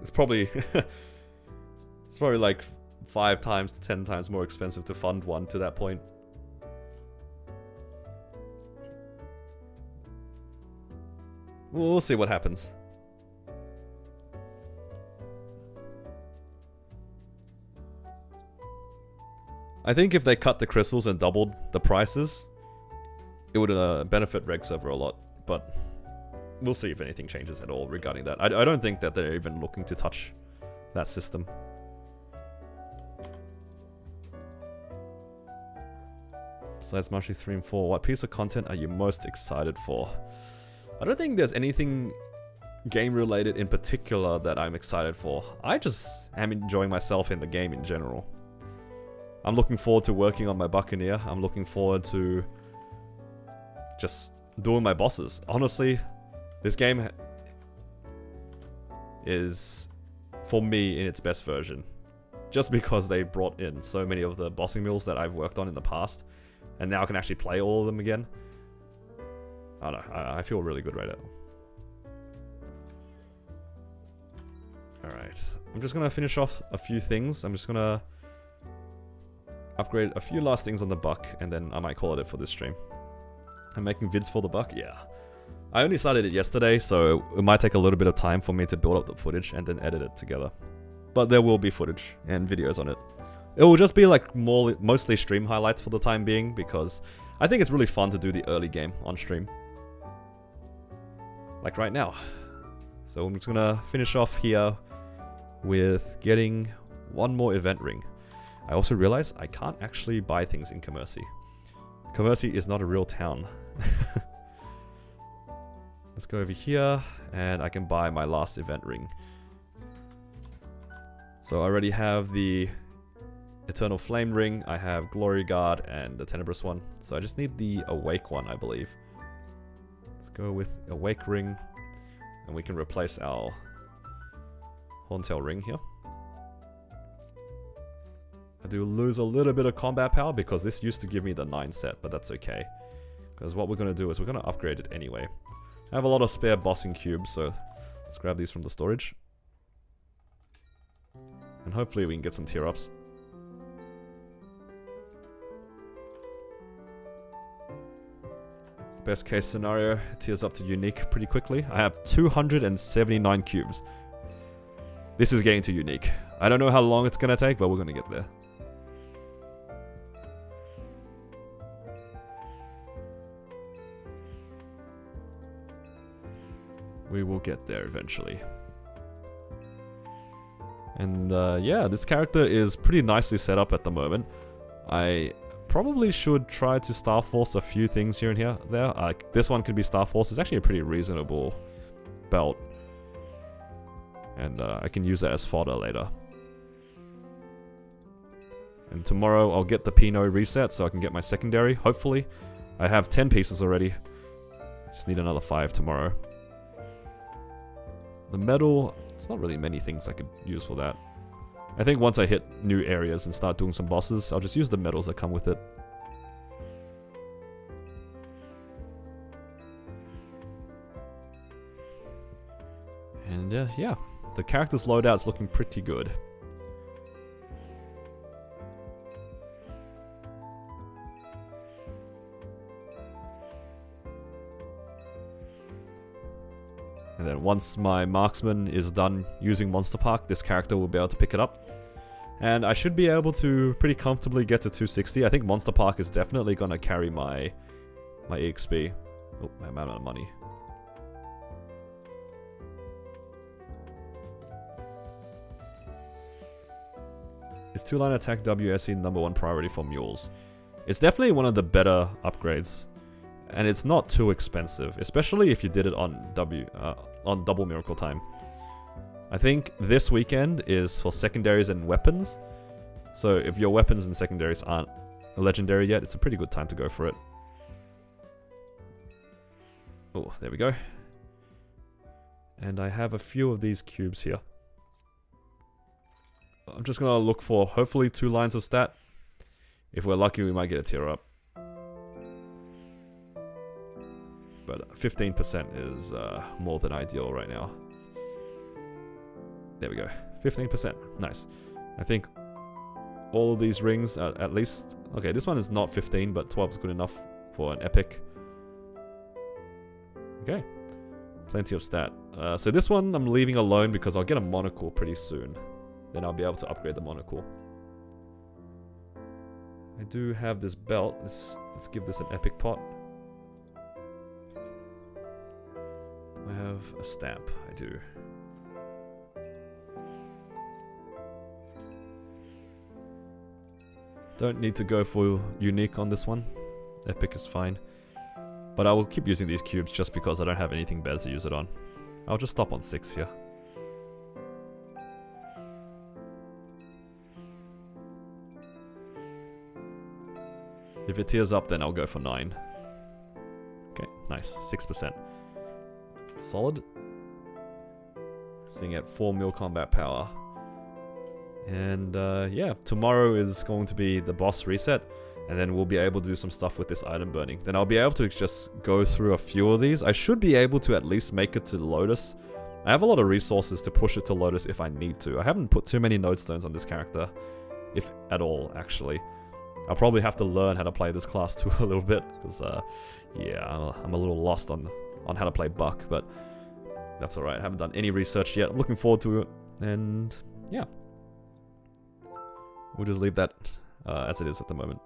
It's probably it's probably like 5 times to 10 times more expensive to fund one to that point. We'll see what happens. I think if they cut the crystals and doubled the prices, it would benefit Reg Server a lot, but we'll see if anything changes at all regarding that. I don't think that they're even looking to touch that system. Besides Mastery 3 and 4, what piece of content are you most excited for? I don't think there's anything game related in particular that I'm excited for. I just am enjoying myself in the game in general. I'm looking forward to working on my Buccaneer. I'm looking forward to just doing my bosses. Honestly, this game is, for me, in its best version. Just because they brought in so many of the bossing mills that I've worked on in the past, and now I can actually play all of them again. I don't know, I feel really good right now. Alright, I'm just gonna finish off a few things. I'm just gonna upgrade a few last things on the Buck, and then I might call it for this stream. I'm making vids for the Buck? Yeah. I only started it yesterday, so it might take a little bit of time for me to build up the footage and then edit it together. But there will be footage and videos on it. It will just be like mostly stream highlights for the time being, because I think it's really fun to do the early game on stream. Like right now. So I'm just gonna finish off here with getting one more event ring. I also realize I can't actually buy things in Commercy. Commercy is not a real town. Let's go over here, and I can buy my last event ring. So I already have the Eternal Flame ring, I have Glory Guard, and the Tenebrous one. So I just need the Awake one, I believe. Let's go with Awake ring, and we can replace our Horntail ring here. I do lose a little bit of combat power because this used to give me the 9 set, but that's okay. Because what we're going to do is we're going to upgrade it anyway. I have a lot of spare bossing cubes, so let's grab these from the storage. And hopefully we can get some tier ups. Best case scenario, it tiers up to unique pretty quickly. I have 279 cubes. This is getting to unique. I don't know how long it's going to take, but we're going to get there. We will get there eventually. And yeah, this character is pretty nicely set up at the moment. I probably should try to Star Force a few things here and there. Like this one could be Star Force. It's actually a pretty reasonable belt. And I can use that as fodder later. And tomorrow I'll get the Pinot reset so I can get my secondary, hopefully. I have 10 pieces already. Just need another 5 tomorrow. The medal, it's not really many things I could use for that. I think once I hit new areas and start doing some bosses, I'll just use the medals that come with it. And yeah, the character's loadout's looking pretty good. And then once my marksman is done using Monster Park, this character will be able to pick it up. And I should be able to pretty comfortably get to 260. I think Monster Park is definitely going to carry my EXP. Oh, I'm out of money. Is 2-line attack WSE #1 priority for mules? It's definitely one of the better upgrades. And it's not too expensive, especially if you did it on double miracle time. I think this weekend is for secondaries and weapons. So if your weapons and secondaries aren't legendary yet, it's a pretty good time to go for it. Oh, there we go. And I have a few of these cubes here. I'm just gonna look for hopefully 2 lines of stat. If we're lucky, we might get a tier up. But 15% is more than ideal right now. There we go. 15%. Nice. I think all of these rings are at least... Okay, this one is not 15, but 12 is good enough for an epic. Okay. Plenty of stat. So this one I'm leaving alone because I'll get a monocle pretty soon. Then I'll be able to upgrade the monocle. I do have this belt. Let's give this an epic pot. Do I have a stamp? I do. Don't need to go for unique on this one. Epic is fine. But I will keep using these cubes just because I don't have anything better to use it on. I'll just stop on 6 here. If it tears up, then I'll go for 9. Okay, nice. 6%. Solid. Sitting at 4 mil combat power. And yeah, tomorrow is going to be the boss reset. And then we'll be able to do some stuff with this item burning. Then I'll be able to just go through a few of these. I should be able to at least make it to Lotus. I have a lot of resources to push it to Lotus if I need to. I haven't put too many node stones on this character. If at all, actually. I'll probably have to learn how to play this class too a little bit. Because, yeah, I'm a little lost on how to play Buck. But that's alright. I haven't done any research yet. I'm looking forward to it. And, yeah. We'll just leave that as it is at the moment.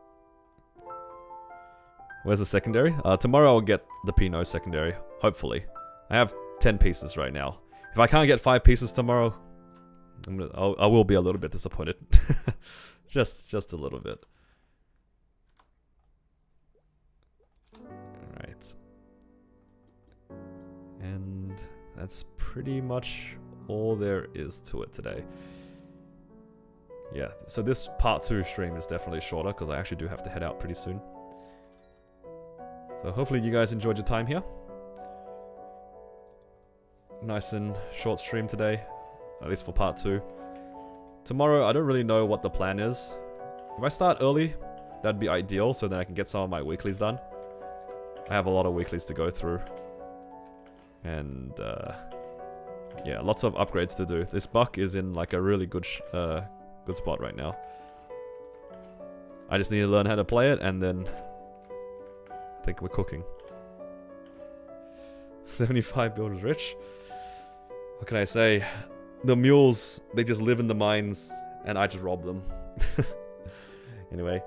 Where's the secondary? Tomorrow I'll get the Pinot secondary, hopefully. I have 10 pieces right now. If I can't get 5 pieces tomorrow, I will be a little bit disappointed. just a little bit. Alright. And that's pretty much all there is to it today. Yeah, so this part 2 stream is definitely shorter because I actually do have to head out pretty soon. So hopefully you guys enjoyed your time here. Nice and short stream today, at least for part 2. Tomorrow, I don't really know what the plan is. If I start early, that'd be ideal, so then I can get some of my weeklies done. I have a lot of weeklies to go through. And, yeah, lots of upgrades to do. This Buck is in, like, a really good spot right now. I just need to learn how to play it, and then... I think we're cooking. 75 builders rich. What can I say? The mules, they just live in the mines, and I just rob them. Anyway,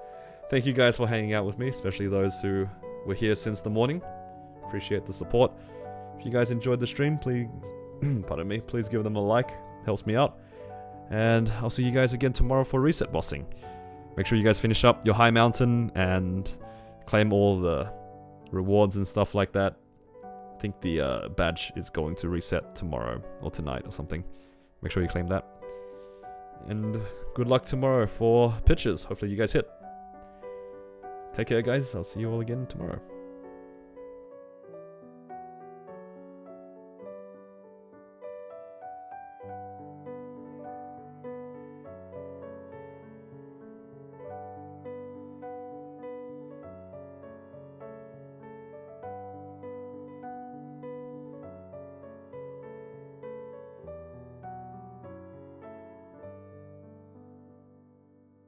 thank you guys for hanging out with me, especially those who were here since the morning. Appreciate the support. If you guys enjoyed the stream, please, pardon me, please give them a like. Helps me out. And I'll see you guys again tomorrow for reset bossing. Make sure you guys finish up your high mountain and claim all the rewards and stuff like that. I think the badge is going to reset tomorrow or tonight or something. Make sure you claim that. And good luck tomorrow for pitches. Hopefully you guys hit. Take care, guys. I'll see you all again tomorrow.